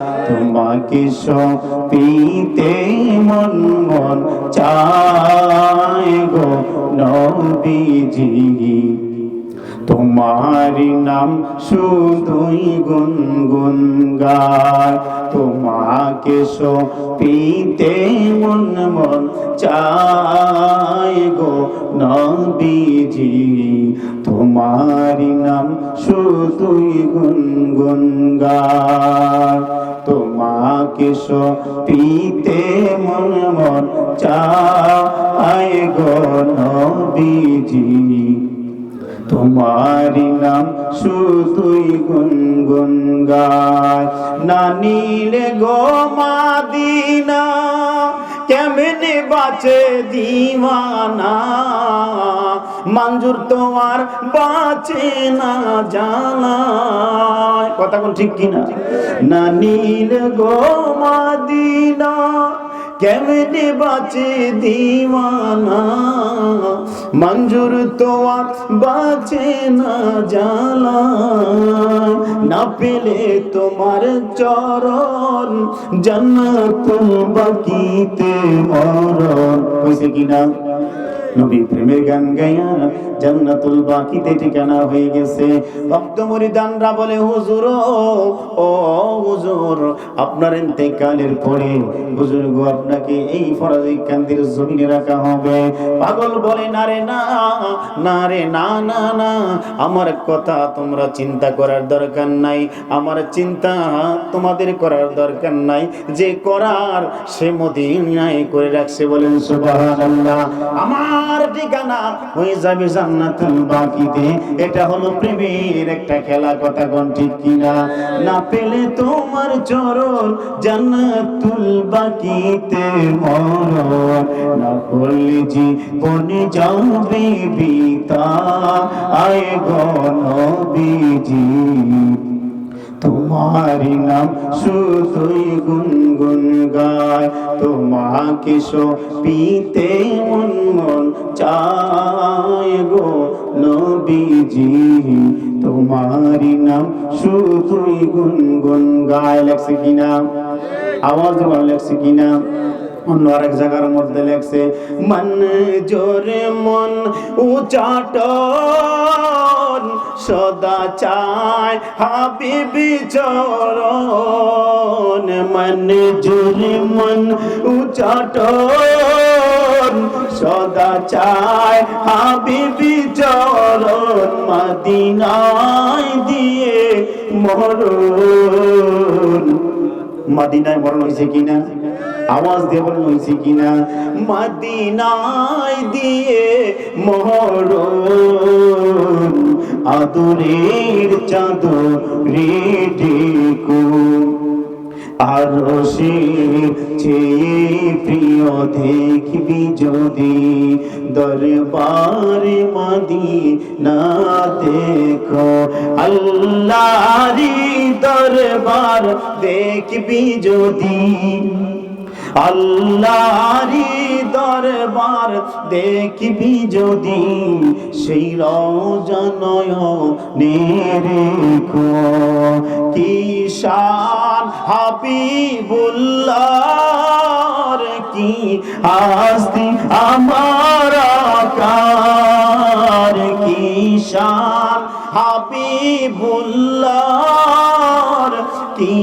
তোমাকে সপিতে মন মন চায় গো নবীজি, তোমার নাম শুধুই গুনগুন গায়। তোমাকে সপিতে মন মন চায় গো নবীজি, তোমার নাম শুধুই গুনগুন গায়। তোমাকে সপিতে মন মন চায় গো নবীজি, তোমার নাম শুধুই গুনগুন গায়। না নীলে গো মাদিনা কেমনে বাঁচে দিওয়ানা, মঞ্জুর তোমার বাঁচে না জানায়। কথা কোন ঠিক কিনা? না নীলে গো মাদিনা কেমনে বাঁচে দিওয়ানা, মঞ্জুর তোমার বাঁচে না জালায়। না পেলে তোমার চরণ জান্নাতুল বাকিতে মরণ। হয়েছে কিনা? নবী প্রেমের গান গাইয়া জান্নাতুল বাকিতে ঠিকানা হয়ে গেছে। ভক্ত মুরিদানরা বলে, হুজুর ও হুজুর, আপনার ইন্তেকালের পরে হুজুর গো আপনাকে এই ফরাজি কান্দির জমিনে রাখা হবে। পাগল বলে, না রে না, না রে না না না, আমার কথা তোমরা চিন্তা করার দরকার নাই, আমার চিন্তা তোমাদের করার দরকার নাই, যে করার সে মদিনায় করে রাখছে। বলেন সুবহানাল্লাহ। আমার ঠিকানা হয়ে যাবে জান্নাতুল বাকিতে। এটা হলো প্রেমের একটা খেলা। কথা কোন ঠিক কিনা? না পেলে তোমার চরণ জান্নাতুল বাকিতে মরণ, না করলে জীবনে যাবে বিতা আয় গো নবীজি, তোমার নাম শুধুই গুনগুন গায়। তোমাকে সপিতে মন মন চায় গো নবীজি, তোমার নাম শুধুই গুনগুন গায়। লেখছে কিনা? আওয়াজ দেওয়া লেখছে কিনা? অন্য আরেক জায়গার মধ্যে লেখছে, মন জোরে মন উচাটন সদা চায় হাবিবি চরণ। মন জোরে মন উচাটন সদা চায় হাবিবি চরণ, মদিনায় দিয়ে মরণ। মদিনায় মরণ হয়েছে কিনা? আওয়াজ দিয়ে বলুন হয়েছে কিনা? মদিনায় দিয়ে মরণ, আদরের চাদরে ঢেকো, আরশে চেয়ে প্রিয় দেখবি যদি, দরবারে মদিনা দেখো, আল্লাহরি দরবার দেখবি যদি, আল্লাহরি দরবার দেখবি যদি, সেই রওজা নয়নে রেখো। কি শান হাবিবুল্লাহর, কি আস্তি আমার আকার, কি শান হাবিবুল্লাহর, কি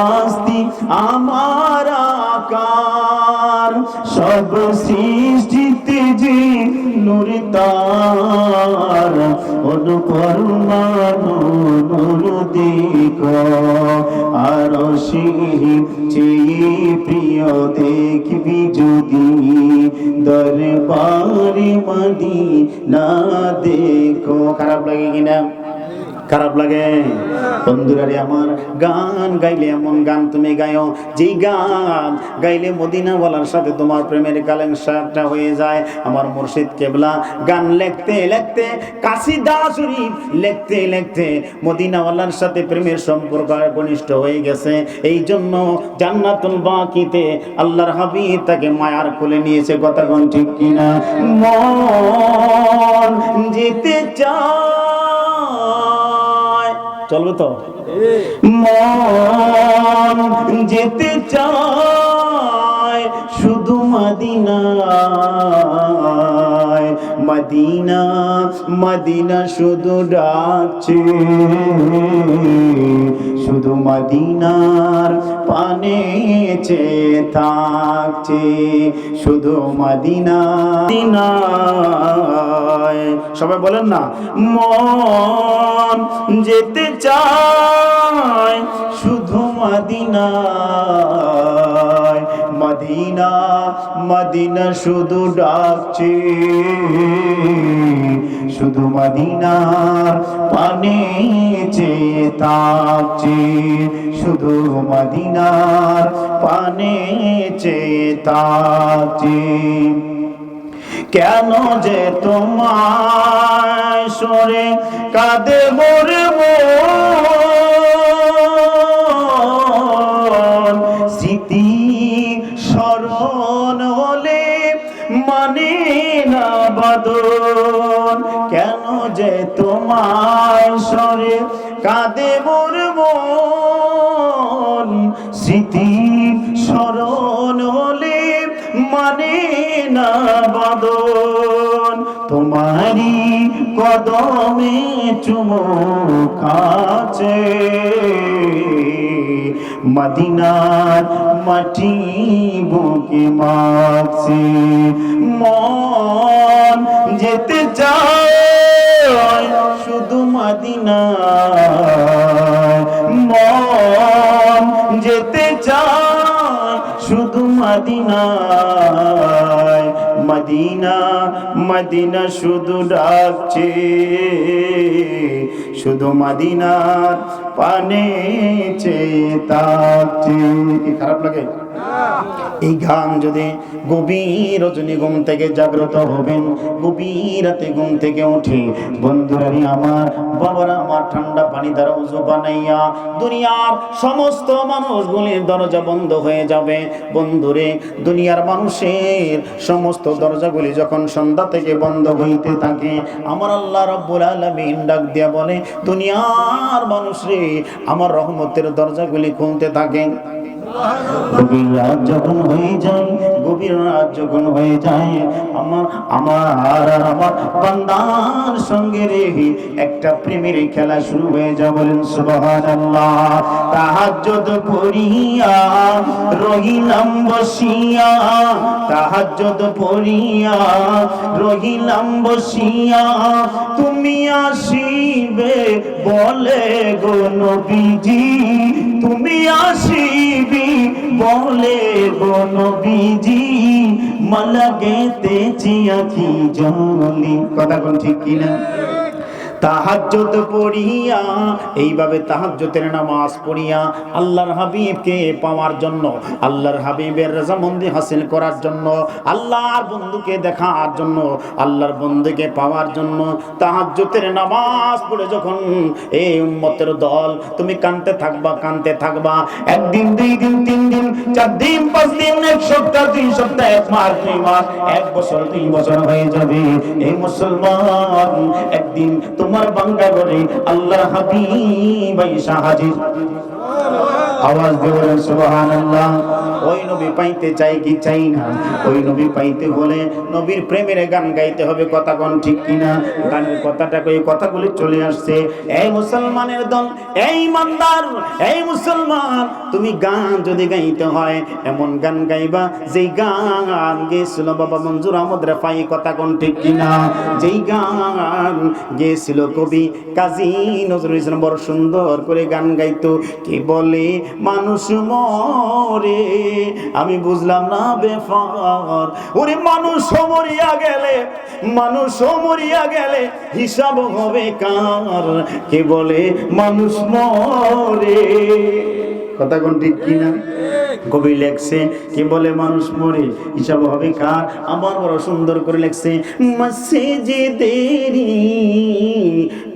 আস্তি আমার আকার। সব সৃষ্টিতে যে নূর তার, অনুপরমাণু নূর দেখো, আরশে চেয়ে প্রিয় দেখবি যদি, দরবারে মদিনা দেখো। খারাপ লাগে কিনা? খারাপ লাগে? বন্ধুরা রে আমার, গান গাইলে এমন গান তুমি গায়ো, যেই গান গাইলে মদিনাওয়ালার সাথে তোমার প্রেমের কালেকশনটা হয়ে যায়। আমার মুর্শিদ কেবলা গান লিখতে লিখতে, কাসিদা শরীফ লিখতে লিখতে মদিনাওয়ালার সাথে প্রেমের সম্পর্ক ঘনিষ্ঠ হয়ে গেছে। এই জন্য জান্নাতুল বাকিতে আল্লাহর হাবিব তাকে মায়ার কোলে নিয়েছে। কথা কোন ঠিক কিনা? মন যেতে চায় চলবে তো? মন যেতে চায় শুধু মদিনায়, মদিনা মদিনা শুধু ডাকছে, শুধু মদিনার পানে চেয়ে থাকছে, শুধু মদিনা মদিনায়। সবাই বলেন না, মন যেতে চায় শুধু মদিনায়, মদিনা মদিনা শুধু ডাকছে, শুধু মদিনার পানে চেয়ে থাকছে, শুধু মদিনার পানে চেয়ে থাকছে। কেন যে তোমার সরে কাঁদে মোরে মন, স্মৃতি স্মরণ হলে মানে না বাদন। কেন যে তোমার সরে কাঁদে মোরে মন, স্মৃতি স্মরণ হলে মানে না বাদন। তোমারি কদমে চুমুক আছে, মদিনার মাটি বুকে মাখছে। মন যেতে চায় শুধু মদিনায়, মন যেতে চায় শুধু মদিনায়, মদিনা মদিনা শুধু ডাকছে, শুধু মদিনার পানে চেয়ে থাকছে। কি খারাপ লাগে? এই গান যদি গভীর রজনী ঘুম থেকে জাগ্রত হবেন, গভীর রাতে ঘুম থেকে উঠে বন্ধুরানি আমার, বাবারা আমার, ঠান্ডা পানি দ্বারা উযু বানাইয়া দুনিয়ার সমস্ত মানুষগুলির দরজা বন্ধ হয়ে যাবে। বন্ধুরে, দুনিয়ার মানুষের সমস্ত দরজাগুলি যখন সন্ধ্যা থেকে বন্ধ হইতে থাকে, আমার আল্লাহ রাব্বুল আলামিন ডাক দিয়া বলে, দুনিয়ার মানুষরে আমার রহমতের দরজাগুলি খুলতে থাকে। গভীর রাত যখন হয়ে যায়, গভীর রাত যখন হয়ে যায়, আমার বান্দার সঙ্গে রে একটা প্রেমের খেলা শুরু হয়ে যায়। বলেন সুবহানাল্লাহ। তাহাজ্জুদ পড়িয়া রহিলাম বসিয়া, তাহাজ্জুদ পড়িয়া রহিলাম বসিয়া, তুমি আসিবে বলে গো নবীজি, তুমি আসিবে বলে গো নবীজি, মালা গেতেছি আঁখি জলি। কথা কোন ঠিক কিনা? তাহাজ্জুদ পড়িয়া, এইভাবে তাহাজ্জুদের নামাজ পড়িয়া আল্লাহর হাবিবকে পাওয়ার জন্য, আল্লাহর হাবিবের রাজামন্দি হাসিল করার জন্য, আল্লাহর বন্ধুকে দেখার জন্য, আল্লাহর বন্ধুকে পাওয়ার জন্য তাহাজ্জুদের নামাজ পড়ে যখন এই উম্মতের দল তুমি কাঁদতে থাকবা, কাঁদতে থাকবা, একদিন, দুই দিন, তিন দিন, 4 দিন, 5 দিন, 1 সপ্তাহ, 2 সপ্তাহ, 1 মাস, 2 মাস, 1 বছর, 2 বছর হয়ে যাবে। এই মুসলমান, একদিন তোমার বাংলা করে আল্লাহর হাবিব আইসা হাজির। আওয়াজ দিয়ে বলেন সুবহানাল্লাহ। ওই নবী পাইতে চাই কি চাই না? ওই নবী পাইতে হলে নবীর প্রেমের গান গাইতে হবে। কথা কোন ঠিক কিনা? গানের কথাটা কই, কথাগুলি চলে আসছে। এই মুসলমানের দল, এই ইমানদার, এই মুসলমান, তুমি গান যদি গাইতে হয় এমন গান গাইবা যেই গান গেয়েছিল বাবা মঞ্জুর আহমদ রেফাই। কথা কোন ঠিক কিনা? যেই গান গেয়েছিল কবি কাজী নজরুল ইসলাম, বড় সুন্দর করে গান গাইতো। কি বলে মানুষ মরে আমি বুঝলাম না বেফার, ওরে মানুষ মরিয়া গেলে, মানুষ মরিয়া গেলে হিসাব হবে কার। কে বলে মানুষ মরে? কথা কোন ঠিক কিনা? কবি লেখছে কি বলে মানুষ মরে হিসাব হবে কার। আমার বড় সুন্দর করে লেখছে, মসজিদেরি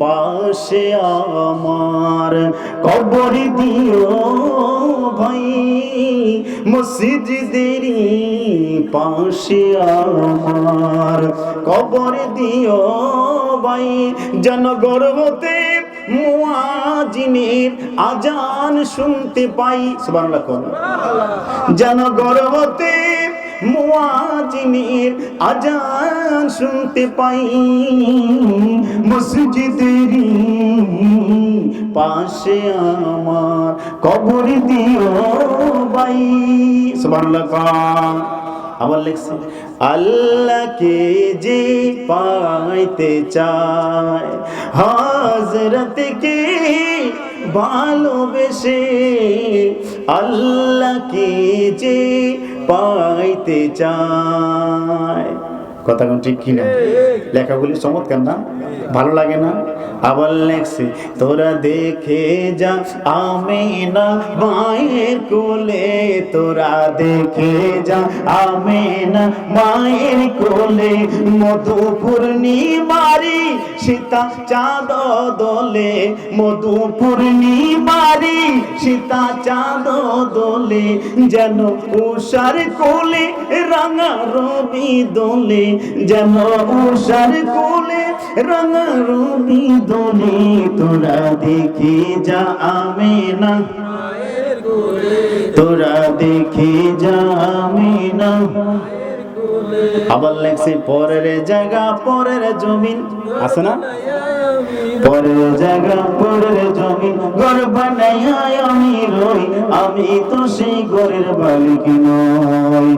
পাশে আমার কবর দিও ভাই, মসজিদেরি পাশে আমার কবর দিও ভাই যেন গর্ভতে মুয়াজ্জিনের আজান শুনতে পাই, সুবহানাল্লাহ কোন, যেন গর্ভতে মুয়াজ্জিনের আজান শুনতে পাই, মসজিদেরই পাশে আমার কবর দিও ভাই, সুবহানাল্লাহ। আবার লিখছে আল্লাহকে যে পাইতে চায় হযরতকে ভালোবেসে, আল্লাহকে যে পাইতে চায়। কথা কোন ঠিক কিনা? লেখাগুলি চমৎকার না? ভালো লাগে না? আবার লেখছে তোরা দেখে যা আমিনা মায়ের কোলে, তোরা দেখে যা আমিনা মায়ের কোলে, মধু পূর্ণিমারি সীতা চাঁদ দোলে, মধু পূর্ণিমারি সীতা চাঁদ দোলে, যেন উষার কোলে রাঙা রবি দোলে, যেন উষার কোলে রাঙা রবি দোলে, তোরা দেখে যা আমিনা, তোরা দেখে যা আমিনা। আবার লেখছে পরের জায়গা পরের জমিন, আছে না? পরের জায়গা পরের জমিন ঘর বানাইয়া আমি রই, আমি তো সেই ঘরের মালিক নই,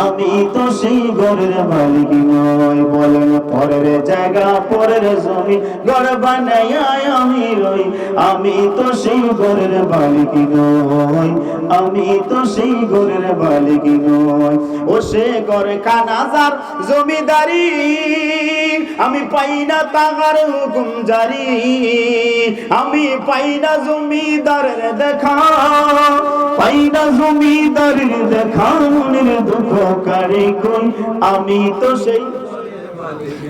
আমি তো সেই ঘরের মালিক নই। বলেন পরের জায়গা পরের জমিন ঘর বানাইয়া আমি রই, আমি তো সেই ঘরের মালিক নই, আমি তো সেই ঘরের মালিক নই। ও সে ঘর খানাজার জমিদারি, আমি পাই না তাগার হুকুম জারি, আমি পাই না জমিদারের দেখা, পাই না জমিদারের দেখা, মনের দুঃখ কারে কই, আমি তো সেই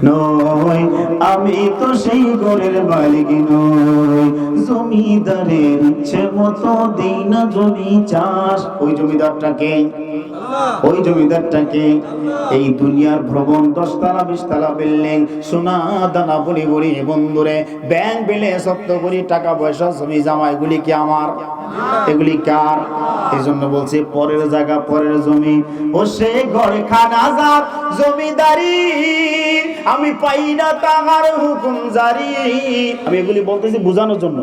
নই, আমি তো সেই ঘরের মালিক নই। জমিদারের ইচ্ছে মতো দেই না জমি চাষ, ওই জমিদারটাকে, ওই জমিদারটাকে। এই দুনিয়ার ভ্রমণ 10 তলা 20 তলা বিল্ডিং, সোনা দানা বড়ি বড়ি বন্ধুরে, ব্যাংক ব্যালেন্স 70 কোটি টাকা পয়সা জমি জামা, এগুলি কি আমার? এগুলি কার? এই জন্য বলছে পরের জায়গা পরের জমি। ও সে ঘর খানাজার জমিদারি, আমি পাই না তাহার হুকুম জারি। আমি এগুলি বলতেছি বোঝানোর জন্য।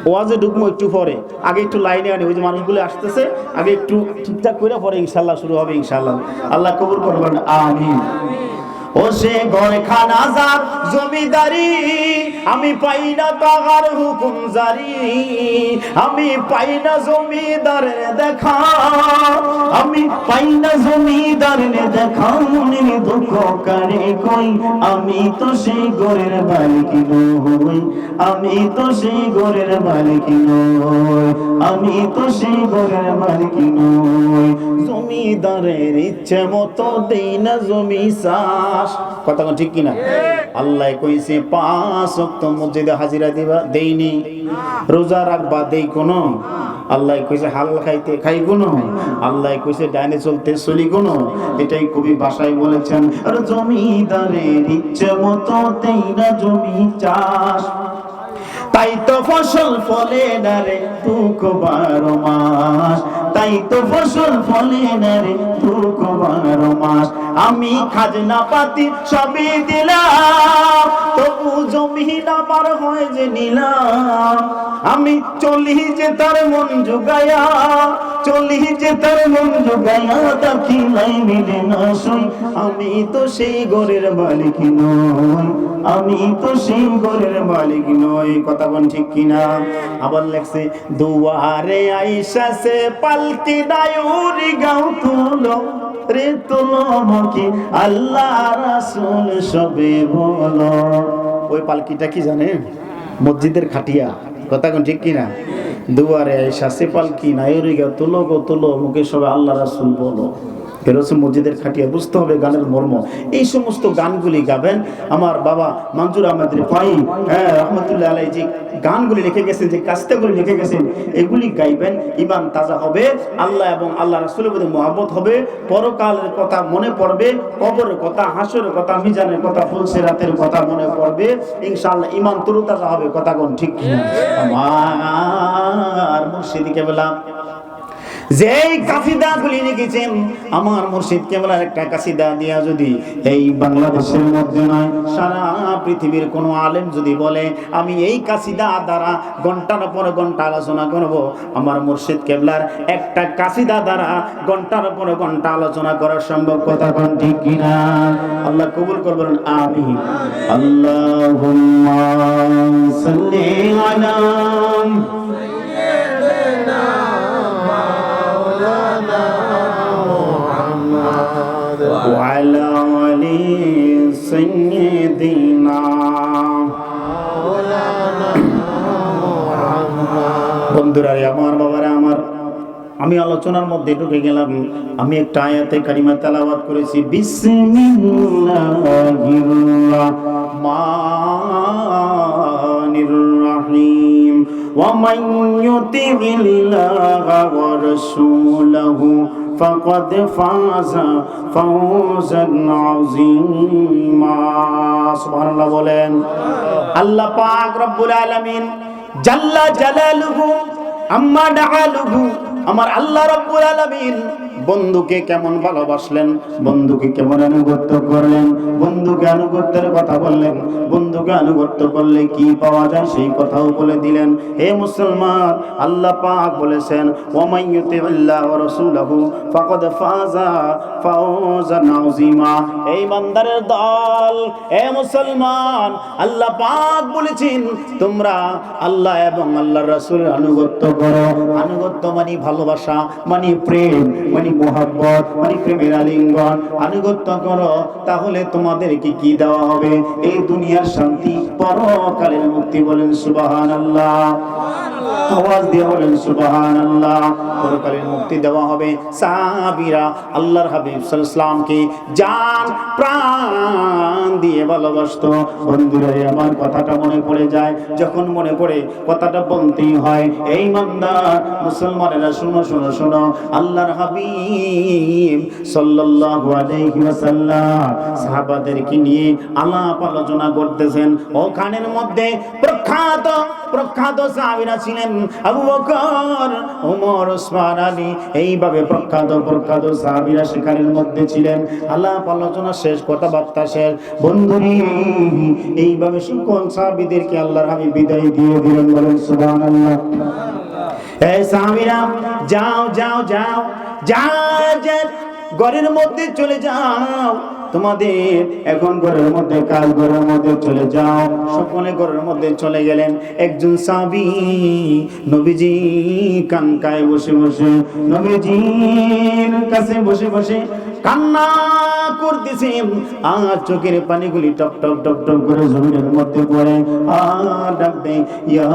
ওয়াজে ঢুকবো একটু পরে, আগে একটু লাইনে আনি, ওই যে মানুষগুলো আসতেছে, আগে একটু ঠিকঠাক করে পরে ইনশাল্লাহ শুরু হবে ইনশাল্লাহ। আল্লাহ কবুল করবেন, আমিন। ও সে ঘর খানাজার জমিদারি, আমি পাই না তাহার হুকুম জারি, আমি পাই না জমিদারের দেখা, আমি পাই না জমিদারের দেখা, মনের দুঃখ কারে কই, আমি তো সেই ঘরের মালিক নই, আমি তো সেই ঘরের মালিক নই, আমি তো সেই ঘরের মালিক নই। জমিদারের ইচ্ছে মতো দেই না জমি চাষ, কথা ঠিক কিনা? আল্লাহ কইছে 5 ওয়াক্ত মসজিদে হাজিরা দিবা, দেইনি। রোজা রাখবা, দেই কোন? আল্লাহ কইছে হালাল খাইতে খাই কোন? আল্লাহ কইছে ডাইনে চলতে চলি কোন? এটাই কবি ভাষায় বলেছেন। আর জমিদারের ইচ্ছে মতো দেই না জমি চাষ, তাই তো ফসল ফলে না রে দুঃখ 12 মাস, তাই তো ফসল ফলে না রে দুঃখ 12 মাস। আমি খাজনা পাতি সবই দিলাম, তবু জমিন আমার হয় যে নিলাম। আমি চলি যে তার মন জুগায়া, চলি যে তার মন জুগায়া, দেখি নাই মিলে না সই, আমি তো সেই ঘরের মালিক নই, আমি তো সেই ঘরের মালিক নই। কথা কোন ঠিক কিনা? আবার লেখছে দুয়ারে আইসা সে পালকি দায়ুরি গাও তুলো রে, তুলো কি আল্লাহ রাসূল সবে বলো। ওই পালকিটা কি জানেন? মসজিদের খাটিয়া। কথা কোন ঠিক কিনা? দুয়ারে আইসা সে পালকি নায়ুরি গাও তুলো গো তুলো, মুখে সবে আল্লাহ রাসূল বলো। ফেরোজ মসজিদের খাটিয়া বুঝতে হবে গানের মর্ম। এই সমস্ত গানগুলি গাবেন। আমার বাবা মঞ্জুর আহমদ রিফাই রহমতুল্লাহ আলাইহি যে গানগুলি লিখে গেছেন, যে কাস্তাগুলি লিখে গেছেন, এগুলি গাইবেন। ঈমান তাজা হবে, আল্লাহ এবং আল্লাহ রাসূলের প্রতি মহব্বত হবে, পরকালের কথা মনে পড়বে, কবরের কথা, হাসরের কথা, মিজানের কথা, ফুলসিরাতের কথা মনে পড়বে। ইনশাআল্লাহ ঈমান তরুতাজা হবে। কথা কোন ঠিক কিনা? আমার মুর্শিদ কেবলা যেই কাসিদা গুলি লিখেছেন, আমার মুর্শিদ কেবলার একটা কাসিদা দিয়া যদি এই বাংলাদেশের মধ্যে নয় সারা পৃথিবীর কোন আলেম যদি বলে আমি এই কাসিদা দ্বারা ঘন্টার পর ঘন্টা আলোচনা করব, আমার মুর্শিদ কেবলার একটা কাসিদা দ্বারা ঘন্টার পর ঘন্টা আলোচনা করা সম্ভব। কথা কোন ঠিক কিনা? আল্লাহ কবুল করবেন, আমিন। আল্লাহুম্মা সাল্লি আলা وعلى آل سيدنا বন্ধুরা, আমার বাবারা, আমি আলোচনার মধ্যে ঢুকে গেলাম। আমি একটা আয়াতে কারিমা তেলাওয়াত করেছি, বিসমিল্লাহির রহমানির রহিম। ওয়া মান ইউতি'িল্লাহা ওয়া রাসূলাহু ফাকাদ ফাযা ফাওজান আযীমা। সুবহানাল্লাহ বলেন। আল্লাহ পাক রব্বুল আলামিন জাল্লা জালালুহু আম্মা দাআলুহু, আমার আল্লাহ রব্বুল আলামিন বন্ধুকে কেমন ভালোবাসলেন, বন্ধুকে কেমন আনুগত্য করলেন, বন্ধুকে আনুগত্যের কথা বললেন, বন্ধুকে আনুগত্য করলে কি পাওয়া যায় সেই কথাও বলে দিলেন। হে মুসলমান, আল্লাহ পাক বলেছেন ওয়া মান ইউতি'িল্লাহা ওয়া রাসূলাহু ফাকাদ ফাযা ফাওজান আযীমা। এই বান্দারের দল, হে মুসলমান, আল্লাহ পাক বলেছেন তোমরা আল্লাহ এবং আল্লাহর রাসূলের আনুগত্য করো। আনুগত্য মানে ভালোবাসা, মানে প্রেম, মানে মোহাব্বত, মানে প্রেমের আলিঙ্গন। আনুগত্য করো, তাহলে তোমাদেরকে কি দেওয়া হবে? এই দুনিয়ার শান্তি, পরকালের মুক্তি। বলেন সুবহানাল্লাহ, আওয়াজ দিয়ে বলেন সুবহানাল্লাহ। পরকালের মুক্তি দেওয়া হবে। সাহাবীরা আল্লাহর হাবিব সাল্লাল্লাহু আলাইহি ওয়াসাল্লামকে জান প্রাণ দিয়ে ভালোবাসতো। বন্ধুরা, আমার কথাটা মনে পড়ে যায়, যখন মনে পড়ে কথাটা বলতেই হয়। এই ইমানদার মুসলমানেরা শুনো শুনো শুনো, আল্লাহর হাবিব সাল্লাল্লাহু আলাইহি ওয়াসাল্লাম সাহাবাদেরকে নিয়ে আলাপ আলোচনা করতেছেন। ওখানের মধ্যে প্রখ্যাত সাহাবীরা ছিলেন আবু বকর, ওমর, ওসমান, আলী। এইভাবে প্রখ্যাত সাহাবীরা সেখানের মধ্যে ছিলেন। আলাপ আলোচনা শেষ, কথাবার্তা শেষ। বন্ধুরে, এইভাবে সকল সাহাবীদেরকে আল্লাহর হাবিব বিদায় দিয়ে দিলেন। বলেন সুবহানাল্লাহ। এই সাহাবীরা যাও যাও যাও যাও, ঘরের মধ্যে চলে যাও, তোমাদের এখন ঘরের মধ্যে কাজ, ঘরের মধ্যে চলে যাও। সকলে ঘরের মধ্যে চলে গেলেন। একজন সাহাবী নবীজি কানকায় বসে বসে, নবীজির কাছে বসে বসে কান্না করতেছেন, আর চোখের পানিগুলি টপ টপ টপ টপ করে জমিনের মধ্যে পড়ে। আর ডাকতে, ইয়া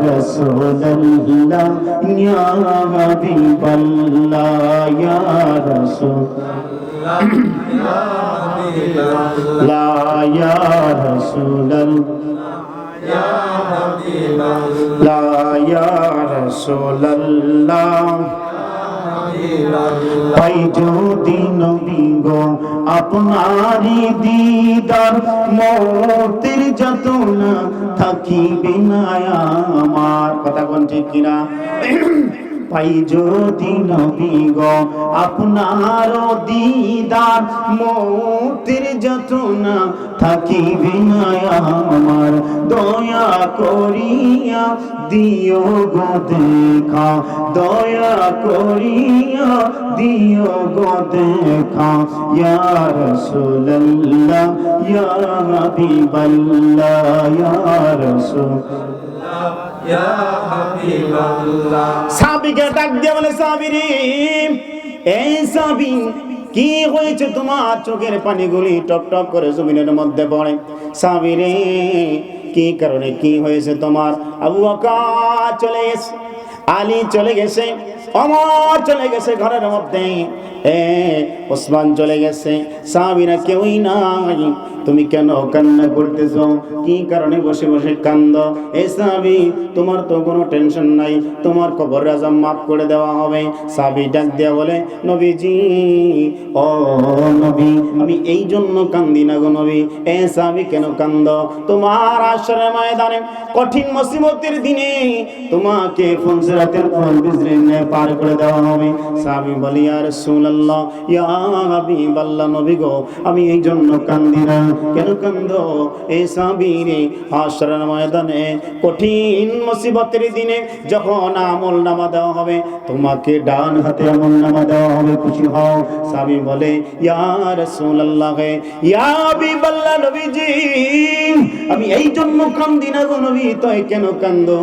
রাসূলুল্লাহ, ইয়া হাবিবাল্লাহ, ইয়া রাসূলুল্লাহ, লা ইয়া রাসূলুল্লাহ, লা ইয়া রাসূলুল্লাহ। পাই যদি নবী গো আপনারি দিদার, মৌতের যতনা থাকিবে না আমার। কথা কোন ঠিক কিনা? পাই যদি নবী গো আপনার দিদার, মৌতের যতনা থাকিবে না আমার। দয়া করিয়া দিও গো দেখা, দয়া করিয়া দিও গো দেখা। ইয়া রাসূলুল্লাহ, ইয়া হাবিবাল্লাহ, ইয়া রাসূলুল্লাহ, ইয়া হাবিবাল্লাহ। সাহাবীকে ডাক দিয়ে বলে, সাহাবীরে, এই সাহাবী, কি হয়েছে তোমার? চোখের পানিগুলি টপ টপ করে জমিনের মধ্যে পড়ে। সাহাবীরে, কি কারণে, কি হয়েছে তোমার? আবু বকর চলে গেছে, আলী চলে গেছে, ওমর চলে গেছে ঘরের মধ্যে। ওসমান চলে গেছে, সাহাবীরা কেউই নাই, তুমি কেন কান্না করতেছো? কি কারণে বসে বসে কান্দো? এই সাহাবী, তোমার তো কোনো টেনশন নাই, তোমার কবর আযাব মাফ করে দেওয়া হবে। সাহাবী ডাক দিয়া বলে, নবীজি, ও নবী, আমি এই জন্য কান্দি না গো নবী। এ সাহাবী, কেন কান্দো? তোমার হাশরের ময়দানে কঠিন মুসিবতের দিনে তোমাকে ফুলসিরাতের পর বিজরিনে পার করে দেওয়া হবে। সাহাবী বলি, ইয়া রাসূলুল্লাহ, ইয়া হাবিবাল্লাহ, নবী গো, আমি এই জন্য কান্দি না। কেন কান্দো? এই সাহাবী রে, হাশরের ময়দানে কঠিন মুসিবতের দিনে যখন আমলনামা দেওয়া হবে, তোমাকে ডান হাতে আমলনামা দেওয়া হবে, খুশি হও। সাহাবী বলে, ইয়া রাসূলুল্লাহ, ইয়া হাবিবাল্লাহ, নবীজি, আমি এই জন্য কান্দি না গো নবী। তাই কেন কান্দো?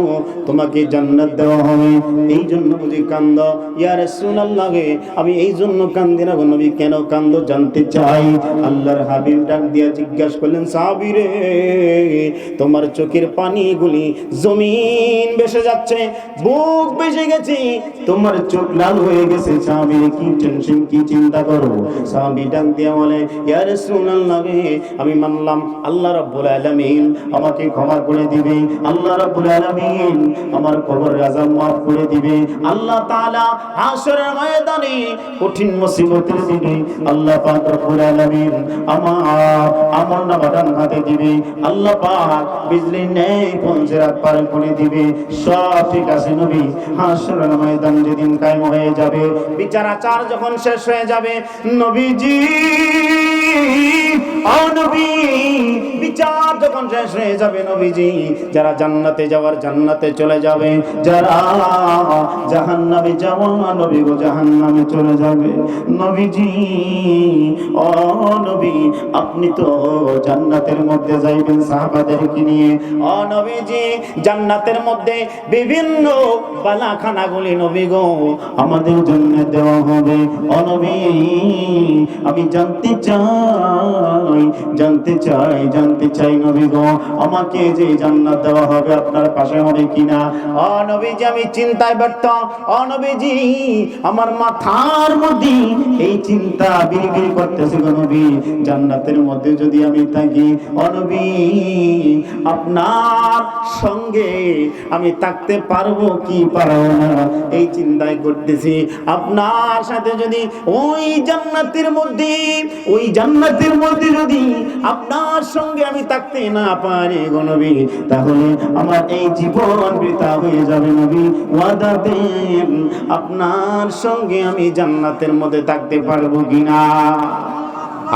তোমাকে জান্নাত দেওয়া হবে, এই জন্য বুঝি কান্দো? ইয়া রাসূলুল্লাহ, আমি এই জন্য কান্দি না গো নবী। কেন কান্দো জানতে চাই। আল্লাহর হাবিব ডাক দিয়া জিজ্ঞাসা করলেন, সাহাবী রে, তোমার চোখের পানিগুলি জমিন ভেসে যাচ্ছে, বুক ভেসে গেছে, তোমার চোখ লাল হয়ে গেছে। সাহাবী, কি টেনশন, কি চিন্তা করো? সাহাবী ডাক দিয়া বলে, ইয়া রাসূলুল্লাহ, আমি মানলাম আল্লাহ রাব্বুল আলামিন আমাকে ক্ষমা করে দিবে, আল্লাহ রাব্বুল আলামিন আমার কবর আযাব মাফ করে দিবে, আল্লাহ তাআলা হাশরের ময়দানে কঠিন মুসিবতের দিনে আল্লাহ পাক রব্বুল আলামিন আমার আমলনামা ডান হাতে দিবে, আল্লাহ পাক বিজলি নেই ফুলসিরাত পার করে দিবে। সব ঠিক আছে নবী। হাশরের ময়দান যেদিন কায়েম হয়ে যাবে, বিচার আচার যখন শেষ হয়ে যাবে, নবীজি, ও নবী, বিচার যখন শেষ হয়ে যাবে, নবীজি, যারা জান্নাতে যাওয়ার জান্নাতে চলে যাবে, যারা জাহান্নামে যাওয়ার, নবী গো, জাহান্নামে চলে যাবে। নবীজি, ও নবী, আপনি তো জান্নাতের মধ্যে যাইবেন সাহাবাদেরকে নিয়ে। ও নবীজি, জান্নাতের মধ্যে বিভিন্ন বালাখানাগুলি নবী গো আমাদের জন্য দেওয়া হবে। ও নবী, আমি জানতে চাই, জানতে চাই, জানতে চাই নবী গো, আমাকে যে জান্নাত দেওয়া হবে আপনার পাশে হবে কিনা? ও নবীজি, আমি চিন্তায় ব্যর্থ। ও নবীজি, আমার মাথার মধ্যে এই চিন্তা বিড়বিড় করতেছে গো নবী, জান্নাতের মধ্যে যদি আমি থাকি, ও নবী, আপনার সঙ্গে আমি থাকতে পারবো কি পারবো না, এই চিন্তাই করতেছি। আপনার সাথে যদি ওই জান্নাতের মধ্যে, ওই জান্নাতের মধ্যে যদি আপনার সঙ্গে আমি থাকতে না পারি গো নবী, তাহলে আমার এই জীবন বৃথা হয়ে যাবে নবী। ওয়াদা দেন, আপনার সঙ্গে আমি জান্নাতের মধ্যে থাকতে পারবো কিনা?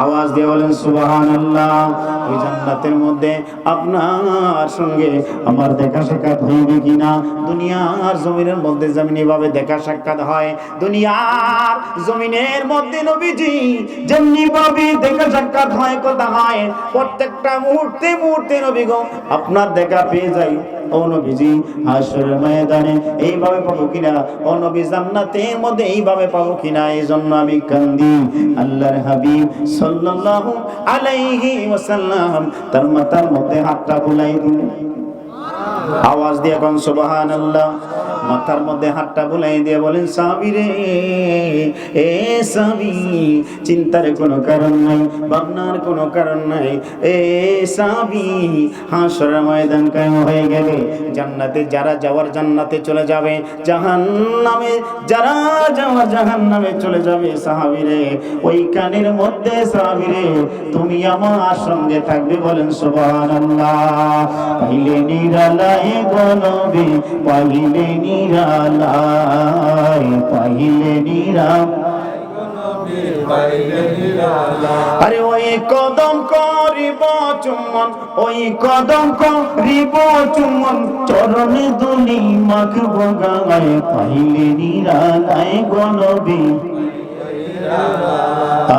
আওয়াজ দিয়ে বলেন সুবহানাল্লাহ। ওই জান্নাতের মধ্যে আপনার সঙ্গে আমার দেখা সাক্ষাৎ হইবে কিনা? দুনিয়ার জমিনের মধ্যে যেমনি ভাবে দেখা সাক্ষাৎ হয়, দুনিয়ার জমিনের মধ্যে নবীজি যেমনি ভাবে দেখা সাক্ষাৎ হয়, কথা হয়, প্রত্যেকটা মুহূর্তে মুহূর্তে নবী গো আপনার দেখা পেয়ে যাই। ও নবীজি, হাশরের ময়দানে এইভাবে পাবো কিনা? ও নবী, জান্নাতের মধ্যে এইভাবে পাবো কিনা? এই জন্য আমি কান্দি। আল্লাহর হাবিব সাল্লাল্লাহু আলাইহি ওয়াসাল্লাম তার মাথার মধ্যে হাতটা বুলাই দিলেন। আওয়াজ দিয়ে কোন সুবহানাল্লাহ। মাথার মধ্যে হাতটা বুলাই দিয়ে বলেন, সাহাবী রে, এ সাহাবী, চিন্তার কোনো কারণ নাই, ভাবনার কোনো কারণ নাই। এ সাহাবী, হাশরের ময়দান কায়েম হয়ে গেলে জান্নাতে যারা যাওয়ার জান্নাতে চলে যাবে, জাহান্নামে যারা যাওয়ার জাহান্নামে চলে যাবে। সাহাবী রে, ওই কানের মধ্যে সাহাবী রে, তুমি আমার সঙ্গে থাকবে। বলেন সুবহানাল্লাহ। পাইলে নিরালায় গো নবী, পাইলে নিরালায়, পাইলে আরে ওই কদম করিব চুম্বন, ওই কদম করিব চুম্বন, চরণে দুলি মাখব গায়ে, পাইলে নিরালায় গো নবী,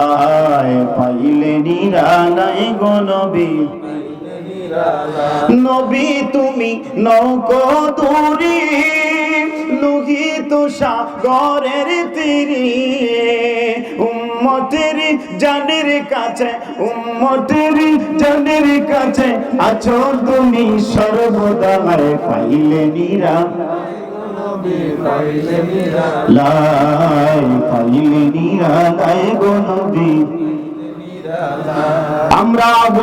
আয় পাইলে নিরালায় গো নবী। নবী তুমি নৌকোদুরি, লোহিত সাগরের তীরে, উম্মতের জানের কাছে, উম্মতের জানের কাছে আছো তুমি সর্বদা। পাইলে নিরালায়, পাইলে নিরালায়,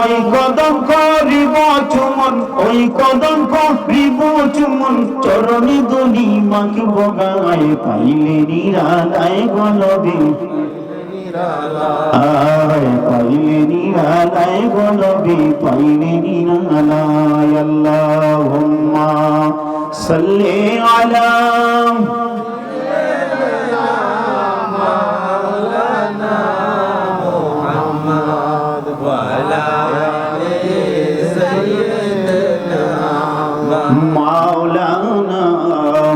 ওই কদম করিব চুমন, ওই কদম করিব চুমন, চরণে দুলি মাখিব গায়ে, পাইলে নিরালায় গো নবী, পাইলে নিরালায় গো নবী, পাইলে নিরালায়। আল্লাহুম্মা সাল্লি আলা মাওলানা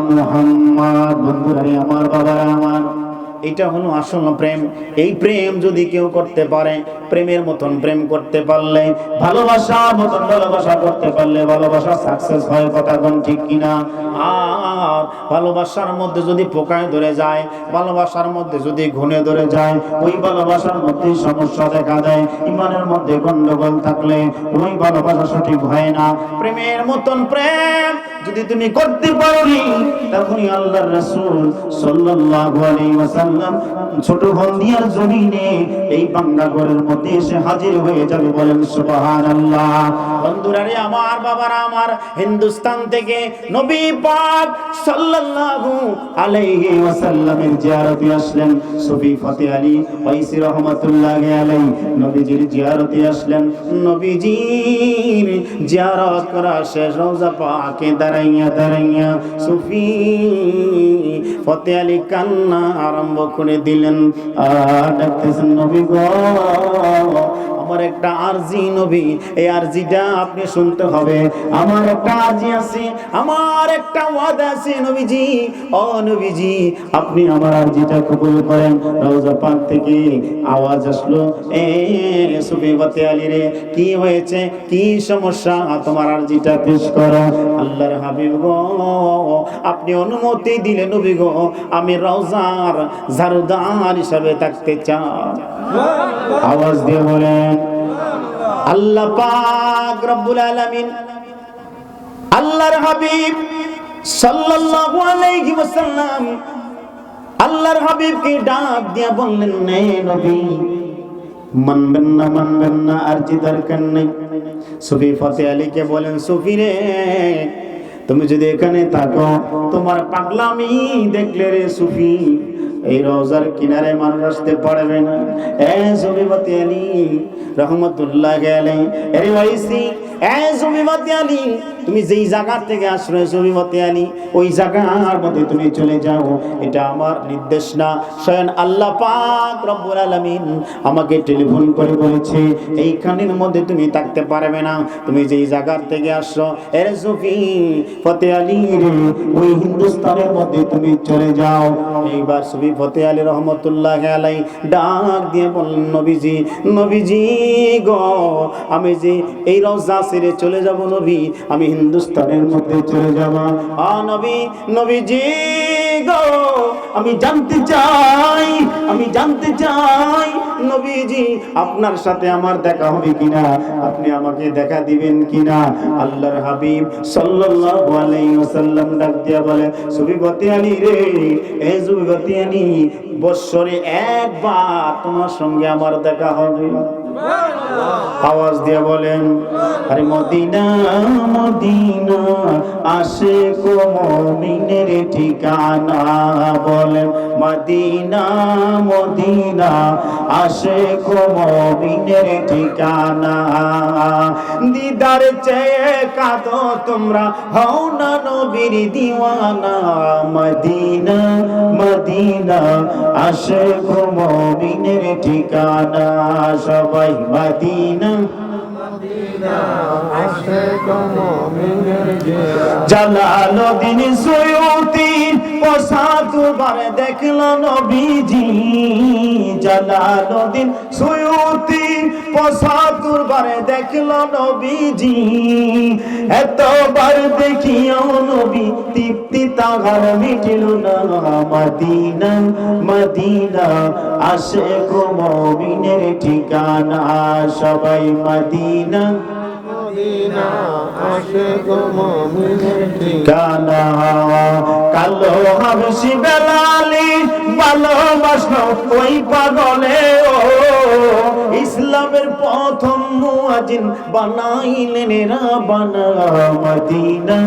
মুহাম্মদ। বন্ধুরা আমার, বাবারা আমার, এটা হলো আসল প্রেম। এই প্রেম যদি কেউ করতে পারে, প্রেমের মতন প্রেম করতে পারলে, ভালোবাসার মতন ভালোবাসা করতে পারলে ভালোবাসা সাকসেস হয়। কথা কোন ঠিক কিনা? আর ভালোবাসার মধ্যে যদি পোকায় ধরে যায়, ভালোবাসার মধ্যে যদি ঘুণে ধরে যায়, ওই ভালোবাসার মধ্যে সমস্যা দেখা দেয়। ইমানের মধ্যে গন্ডগোল থাকলে ওই ভালোবাসা সঠিক হয় না। প্রেমের মতন প্রেম যদি তুমি করতে পারোনি, তখনই আল্লাহর রাসূল সাল্লাল্লাহু আলাইহি ওয়াসাল্লাম ছোট হলদিয়ার জমিনে এই বাংলাঘরের মধ্যে এসে হাজির হয়ে যাবে। বলেন সুবহানাল্লাহ। বন্ধুরা রে আমার, বাবারা আমার, হিন্দুস্তান থেকে নবী পাক সাল্লাল্লাহু আলাইহি ওয়াসাল্লামের জিয়ারতে আসলেন সুফি ফতেহ আলী ওয়াইসি রাহমাতুল্লাহি আলাইহি। নবীজির জিয়ারতে আসলেন। নবীজির জিয়ারত করা শেষ, রওজা পাকে দাঁড়াইয়া দাঁড়াইয়া সুফি ফতেহ আলী কান্না আরম্ভ করে দিলেন। আর ডাকতেছেন, নবী গো, আমার একটা আরজি নবী, এই আরজিটা আপনি শুনতে হবে। আমার একটা আরজি আছে, আমার একটা ওয়াদা আছে নবীজি। ও নবীজি, আপনি আমার আরজিটা কবুল করেন। রওজা পাক থেকে আওয়াজ আসলো, এ সুফি ফতেহ আলী রে, কি হয়েছে, কি সমস্যা, তোমার আরজিটা পেশ করো। আল্লাহর হাবিব গো, আপনি অনুমতি দিলে নবী গো, আমি রওজার ঝাড়ুদার হিসাবে থাকতে চাই। আওয়াজ দিয়ে বলেন আল্লাহ পাক রব্বুল আলামিন আল্লাহর হাবিব সাল্লাল্লাহু আলাইহি ওয়াসাল্লাম আল্লাহর হাবিবকে ডাক দিয়া বললেন, নে নবী, মানবেন না আরজি দরকার নেই। সুফি ফতেহ আলীকে বলেন, সুফি রে, তুমি যদি এখানে থাকো তোমার পাগলামি দেখলে রে সুফি, এই রওজার কিনারে মানুষ আসতে পারবে না। এ সুফি ফতেহ আলী রহমতুল্লাহি আলাইহি, আরে ওয়াইসি, এ সুফি ফতেহ আলী, তুমি যেই জায়গা থেকে আসলে সুফি ফতেহ আলী, ওই জায়গার মধ্যে তুমি চলে যাও। এটা আমার নির্দেশ না, স্বয়ং আল্লাহ পাক রব্বুল আলামিন আমাকে টেলিফোন করে বলেছে এইখানের মধ্যে তুমি থাকতে পারবে না, তুমি যেই জায়গার থেকে আসছো, এর সুফি ফতেহ আলী রে, ওই হিন্দুস্তানের মধ্যে তুমি চলে যাও। এইবার সুফি ফতেহ আলী রহমতুল্লাহি আলাইহি ডাক দিয়ে বললেন, নবীজি, নবীজি গো, আমি যে এই রওজা ছেড়ে চলে যাব নবী, আমি হিন্দুস্তানের মধ্যে চলে যাব। নবী, নবীজি গো, আমি জানতে চাই নবীজি, আপনার সাথে আমার দেখা হবে কিনা, আপনি আমাকে দেখা দিবেন কিনা। আল্লাহর হাবিব সাল্লাল্লাহু আলাইহি ওয়াসাল্লাম ডাক দিয়া বলে, সুফি ফতেহ আলী রে, এ সুফি ফতেহ আলী, বৎসরে একবার তোমার সঙ্গে আমার দেখা হবে। আওয়াজ দিয়ে বলেন, আরে মদিনা মদিনা আশিক মুমিনের ঠিকানা। বলেন মদিনা মদিনা আশিক মুমিনের ঠিকানা। দিদার চেয়ে কাঁদো তোমরা, হও না নবীর দিওয়ানা। মদিনা মদিনা আশিক মুমিনের ঠিকানা। সবাই মদিনা জালালউদ্দিন সুয়ুতি পসাতুবার দেখলো নবীজি। জালালউদ্দিন সুয়ুতি পসাতুবার দেখলো নবীজি। এতবার দেখিও নবী তৃপ্তি তাহার মিটিল না। মদিনা মদিনা আশিক মুমিনের ঠিকানা। সবাই মদিনা মদিনা আশিক মুমিনের ঠিকানা। কালো হাবশি বেলালি ভালোবাসলো ওই পাগলে, ও ইসলামের প্রথম মুয়াজ্জিন বানাইলেন রাব্বানা মদিনা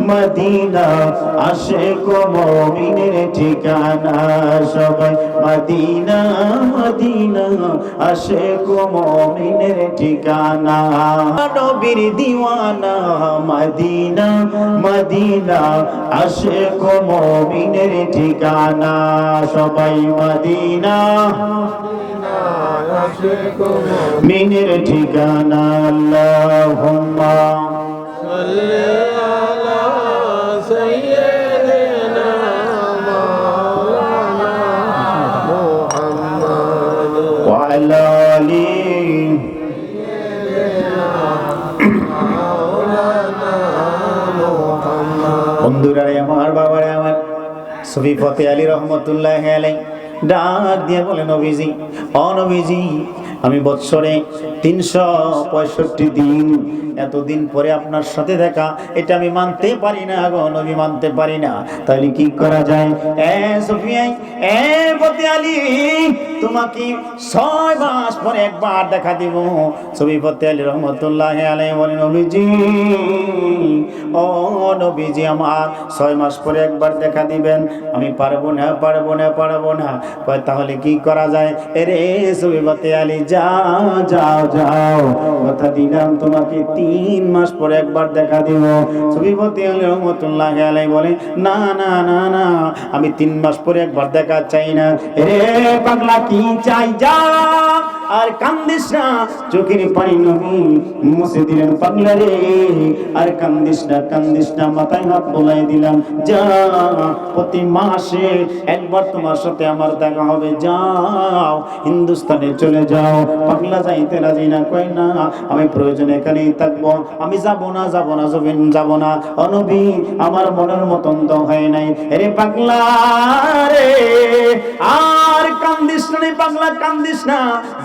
মদিনা আশিক মুমিনের ঠিকানা সবাই মদিনা মদিনা আশিক মুমিনের ঠিকানা নবীর দিওয়ানা মদিনা মদিনা আশিক মুমিনের ঠিকানা সবাই মদিনা মিনের ঠিকানা আল্লাহুম্মা সাল্লি আলা সাইয়্যিদিনা মাওলানা মুহাম্মদ ওয়া আলা আলি মাওলানা মুহাম্মদ। বন্ধুরা আমার বাবারে আমার সুফি ফতে আলী রহমতুল্লাহ আলাইহি ডাক দিয়ে বলে নবীজি ও নবীজি আমি বৎসরে 365 দিন এতদিন পরে আপনার সাথে দেখা এটা আমি মানতে পারি না গো নবী মানতে পারি না তাহলে কি করা যায় এ সুফিয়া এ ফতে আলী তোমাকে 6 মাস পরে একবার দেখা দিব সুফি ফতে আলী রহমতুল্লাহ আলাইহি বলেন নবীজি ও নবীজি আমার 6 মাস পরে একবার দেখা দিবেন আমি পারবো না তাহলে কি করা যায় এরে সুফি ফতে আলী যাও যাও যাও কথা দিলাম তোমাকে 3 মাস পরে একবার দেখা দিব সুফি ফতে আলী রহমতুল্লাহ আলাইহি বলে না না না না আমি 3 মাস পরে একবার দেখা চাই না এরে পাগলা কি চাই যা আর কান্দিস না চোখের পানি নবী মুছে দিলেন পাগলা রে আর কান্দিস না মাথায় হাত বোলাই দিলাম যা প্রতি মাসে একবার তোমার সাথে আমার দেখা হবে যাও হিন্দুস্তানে চলে যাও পাগলা যাইতে রাজি না কই না আমি প্রয়োজনে এখানেই থাকবো আমি যাব না ও নবী আমার মনের মতন তো হয় নাই আরে পাগলা রে আর কান্দিস না রে পাগলা কান্দিস না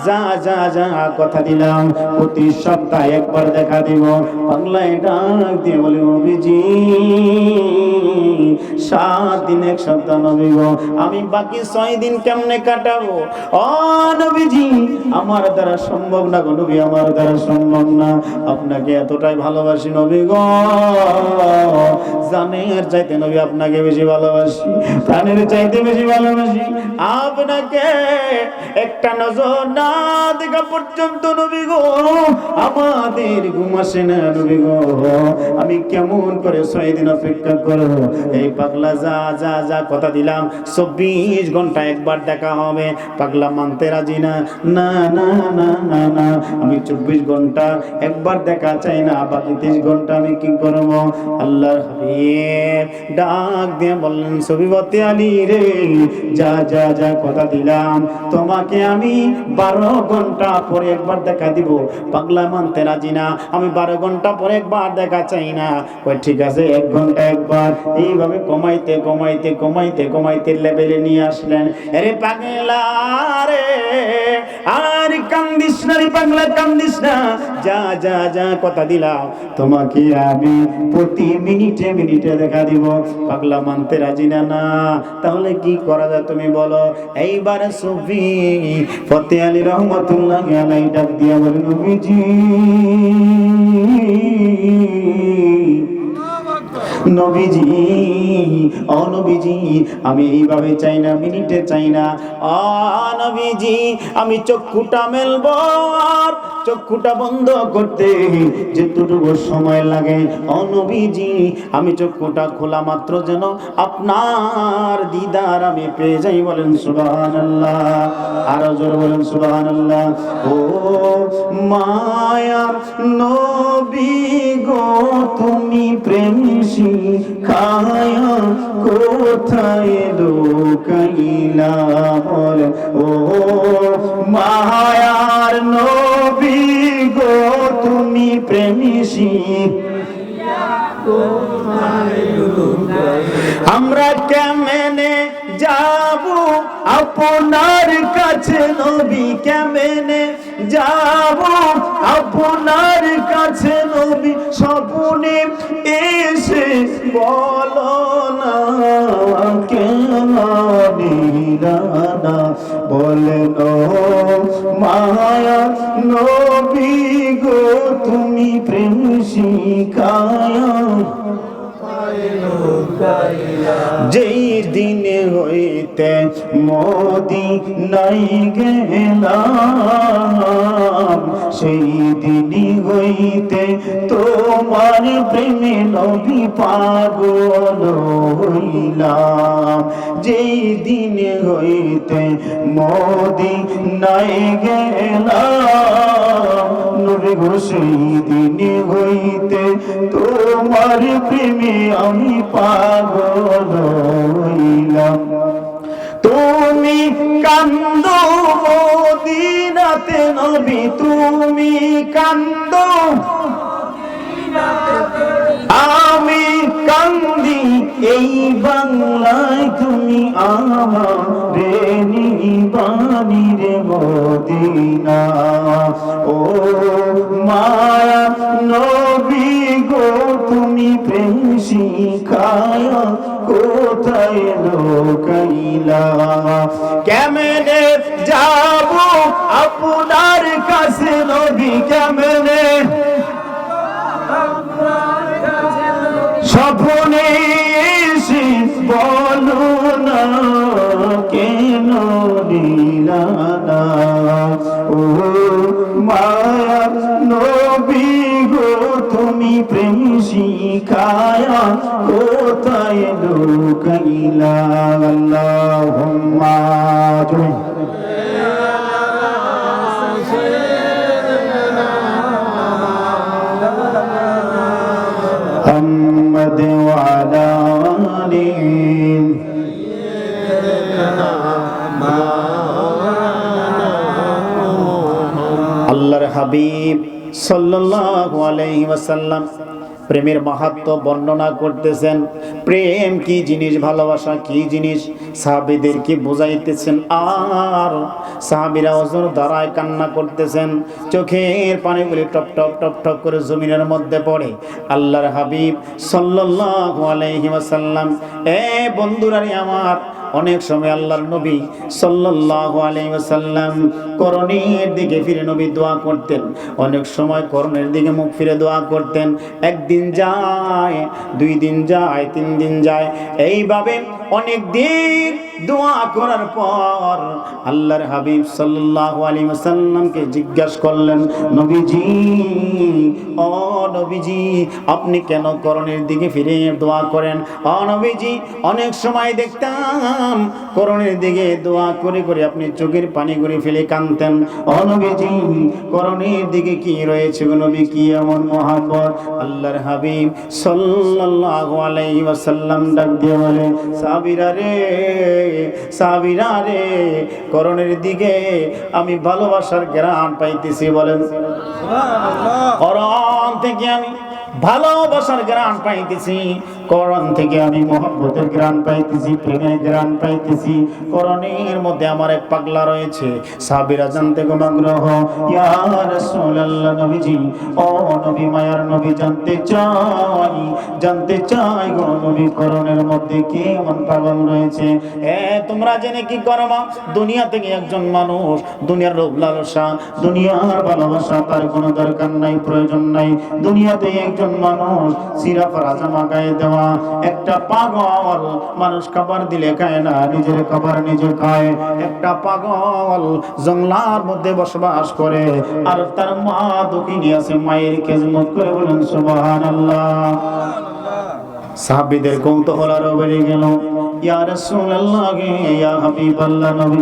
যা যা যা কথা দিলাম প্রতি সপ্তাহে একবার দেখা দিব পাগলা ডাক দিয়ে বলে নবীজি 7 দিন এক সপ্তাহ নবী গো আমি বাকি 6 দিন কেমনে কাটাবো ও নবীজি আমার দ্বারা সম্ভব না গো নবী আমার দ্বারা সম্ভব না আপনাকে এতটাই ভালোবাসি নবী গো জানের চাইতে নবী আপনাকে বেশি ভালোবাসি প্রাণের চাইতে বেশি ভালোবাসি আপনাকে একটা নজর না দেখা পর্যন্ত নবী গো আমাদের ঘুম আসে না নবী গো আমি কেমন করে 6 দিন অপেক্ষা করব এই পাগলা যা যা যা কথা দিলাম 24 ঘন্টা একবার দেখা হবে পাগলা মানতে রাজি না না না না না না আমি 24 ঘন্টা একবার দেখা চাই না বাকি 30 ঘন্টা আমি কি করব আল্লাহর হাবিব ডাক দিয়ে বললেন সুফি ফতে আলী রে যা যা যা কথা দিলাম তোমাকে আমি 12 ঘন্টা পরে একবার দেখা দিব পাগলা মানতে রাজি না আমি 12 ঘন্টা পরে একবার দেখা চাই না ওই ঠিক আছে 1 ঘন্টা একবার এইভাবে কমাইতে লেভেলে নিয়ে আসলেন আরে পাগলা রে আর কান্দিস না রে পাগলা কান্দিস না যা যা যা কথা দিলাম তোমাকে আমি প্রতি মিনিটে দেখা দিব পাগলা মানতে রাজি না না তাহলে কি করা যায় তুমি বলো এইবার সুফি ফতে আলী রহমতুল্লাহ আলাইহি ডাক দিয়া বলেন নবীজি নবীজি ও নবীজি আমি এইভাবে চাই না মিনিটে চাই না ও নবীজি আমি চক্ষুটা মেলবো আর চক্ষুটা বন্ধ করতে যেটুকু সময় লাগে ও নবীজি আমি চক্ষুটা খোলা মাত্র যেন আপনার দিদার আমি পেয়ে যাই বলেন সুবহানাল্লাহ আরো জোরে বলেন সুবহানাল্লাহ ও মায়ার নবী গো তুমি প্রেম শিখায়া কোথায় লুকাইলা বলেন ও মায়ার নবী গো তুমি প্রেম শিখায়া কোথায় লুকাইলা আমরা কেমনে যাব আপনার কাছে নবী কেমনে যাব আপনার কাছে নবী স্বপ্নে এসে বলো না কেন দিলা না বলেন ও মায়া নবী গো তুমি প্রেম শিখায়া যেই দিনে হইতে মদিনায় গেলাম সেই দিনই হইতে তোমার প্রেমে নবী পাগল হইলাম যেই দিনে হইতে মদিনায় গেলাম নবী গো সেই দিনে হইতে তোমার প্রেমে আমি পাগল হইলাম তুমি কান্দো মদিনাতে নবী তুমি কান্দো আমি কান্দি এই বাংলায় তুমি আমারে নিবানি রে মদিনা ও মায়া নবী গো তুমি প্রেম শিখায়া কোথায় লুকাইলা কেমনে যাব আপনার কাছে নবী কেমনে স্বপ্নে এসে বলো না কেন দিলা না ও মায়া নবী গো তুমি প্রেম শিখায়া কোথায় লুকাইলা আল্লাহুম্মা محمد وعلى آله আল্লাহর হাবিব সাল্লাল্লাহু আলাইহি ওয়াসাল্লাম প্রেমের মাহাত্ম্য বর্ণনা করতেছেন প্রেম কি জিনিস ভালোবাসা কি জিনিস সাহাবীদেরকে বোঝাইতেছেন আর সাহাবীরা ওজোর দাঁড়ায় কান্না করতেছেন চোখের পানিগুলি টপ টপ টপ টপ করে জমিনের মধ্যে পড়ে আল্লাহর হাবিব সাল্লাল্লাহু আলাইহি ওয়াসাল্লাম এ বন্ধুরা আমার অনেক সময় আল্লাহর নবী সাল্লাল্লাহু আলাইহি ওয়াসাল্লাম করণের দিকে ফিরে নবী দোয়া করতেন অনেক সময় করণের দিকে মুখ ফিরে দোয়া করতেন একদিন যায় দুই দিন যায় তিন দিন যায় এইভাবে অনেক দিন দোয়া করার পর আল্লাহর হাবিব সাল্লাল্লাহু আলাইহি ওয়াসাল্লামকে জিজ্ঞাসা করলেন নবীজি ও নবীজি আপনি কেন করণের দিকে ফিরে দোয়া করেন ও নবীজি অনেক সময় দেখতাম করণের দিকে দোয়া করে করে আপনি চোখের পানিগুলি ফেলে কাঁদতেন ও নবীজি করণের দিকে কি রয়েছে গো নবী কি এমন মহব্বত আল্লাহর হাবিব সাল্লাল্লাহু আলাইহি ওয়াসাল্লাম ডাক দিয়ে বলে সাহাবীরা রে করণের দিকে আমি ভালোবাসার ঘ্রাণ পাইতেছি বলেন সুবহানাল্লাহ করণ থেকে আমি ভালোবাসার ঘ্রাণ পাইতেছি করণ থেকে আমি মহব্বতের ঘ্রাণ পাইতেছি প্রেমের ঘ্রাণ পাইতেছি করণের মধ্যে আমার এক পাগলা রয়েছে সাহাবীরা জানতে গো আগ্রহ ইয়া রাসূলুল্লাহ নবীজি ও নবী মায়ার নবী জানতে চাই গো নবী করণের মধ্যে কেমন পাগল রয়েছে তোমরা জেনে কি করবা দুনিয়া থেকে একজন মানুষ দুনিয়ার লোভ লালসা দুনিয়ার ভালোবাসা তার কোনো দরকার নাই প্রয়োজন নাই দুনিয়াতে একজন মানুষ সিরা পাজামা গায়ে দেওয়া একটা পাগল মানুষ খাবার দিলে খায় না নিজের খাবার নিজে খায় একটা পাগল জঙ্গলার মধ্যে বসবাস করে আর তার মা দুঃখিনী আছে মায়ের খেদমত করে বলেন সুবহানাল্লাহ সাহাবীদের কৌতূহল আরো বেড়ে গেল ইয়া রাসূলুল্লাহ ইয়া হাবিবাল্লাহ নবী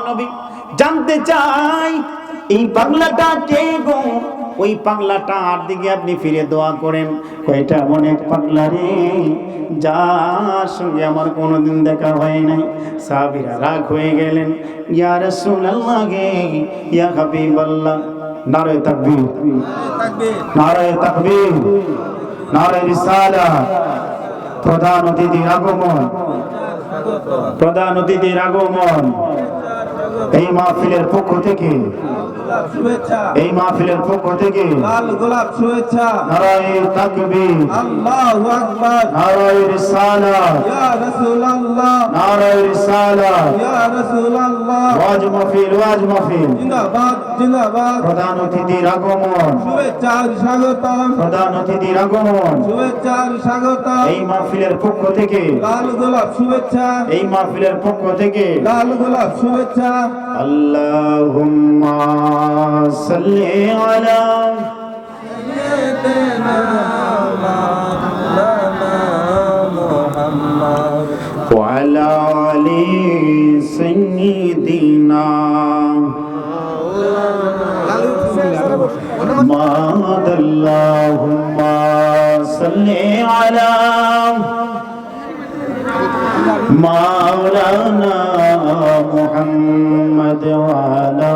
নবী জানতে চাই এই পাগলাটা কে গো ওই পাগলাটার দিকে আপনি ফিরে দোয়া করেন কয়টা অনেক পাগলা রে যার সঙ্গে আমার কোনোদিন দেখা হয় নাই সাহাবীরা রাগ হয়ে গেলেন ইয়া রাসূলুল্লাহ ইয়া হাবিবাল্লাহ নারে তাকবীর নারে তাকবীর নারে রিসালাহ প্রধান অতিথির আগমন এই মাহফিলের পক্ষ থেকে শুভেচ্ছা, এই মাহফিলের পক্ষ থেকে লাল গোলাপ শুভেচ্ছা। নারায়ে তাকবীর, আল্লাহু আকবার, নারায়ে রিসালাত, ইয়া রাসূলুল্লাহ, নারায়ে রিসালাত, ইয়া রাসূলুল্লাহ। ওয়াজ মাহফিল, ওয়াজ মাহফিল। জিন্দাবাদ, জিন্দাবাদ। প্রধান অতিথির আগমন, শুভেচ্ছা আর স্বাগতম, প্রধান অতিথির আগমন শুভেচ্ছা আর স্বাগতম। এই মাহফিলের পক্ষ থেকে, লাল গোলাপ শুভেচ্ছা, এই মাহফিলের পক্ষ থেকে লাল গোলাপ শুভেচ্ছা। আল্লাহুম্মা সাল্লি আলা সাইয়্যিদিনা মাওলানা মুহাম্মদ ওয়া আলা আলি সাইয়্যিদিনা محمد اللهم صل على مولانا محمد وعلى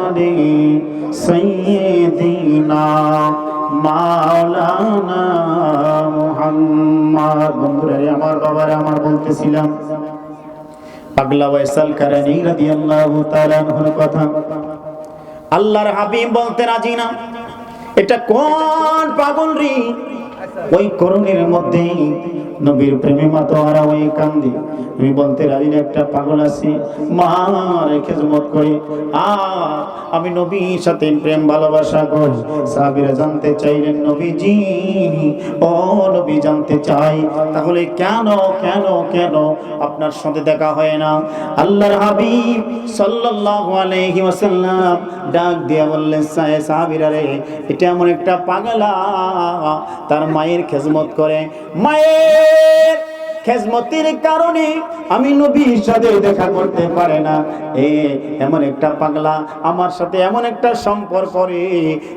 آل سيدنا মাওলানা মুহাম্মদ। বন্ধুরা আমার বাবারা, আমার বলতেছিলাম পাগলা ওয়াইসাল কারানী রাদিয়াল্লাহু তাআলা আনহুর কথা। আল্লাহর হাবিব বলতে রাজি না, এটা কোন পাগল রে? ওই করুণের মধ্যে নবীর প্রেমে মাতোয়ারা ওই কান্দি। আমি বলতে রাজি না, একটা পাগল আছে মার খেজমত করে, আমি নবীর সাথে প্রেম ভালোবাসা করি। সাহাবীরা জানতে চাইলেন, নবীজি ও নবী জানতে চাই, তাহলে কেন কেন কেন আপনার সাথে দেখা হয় না? আল্লাহর হাবিব সাল্লাল্লাহু আলাইহি ওয়াসাল্লাম ডাক দিয়া বললেন, সাহাবীরা রে, এটা এমন একটা পাগলা, তার মায়ের খেজমত করে, মায়ের খেজমতের কারণে আমি নবীর সাথে দেখা করতে পারে না। এমন একটা পাগলা আমার সাথে এমন একটা সম্পর্ক রে,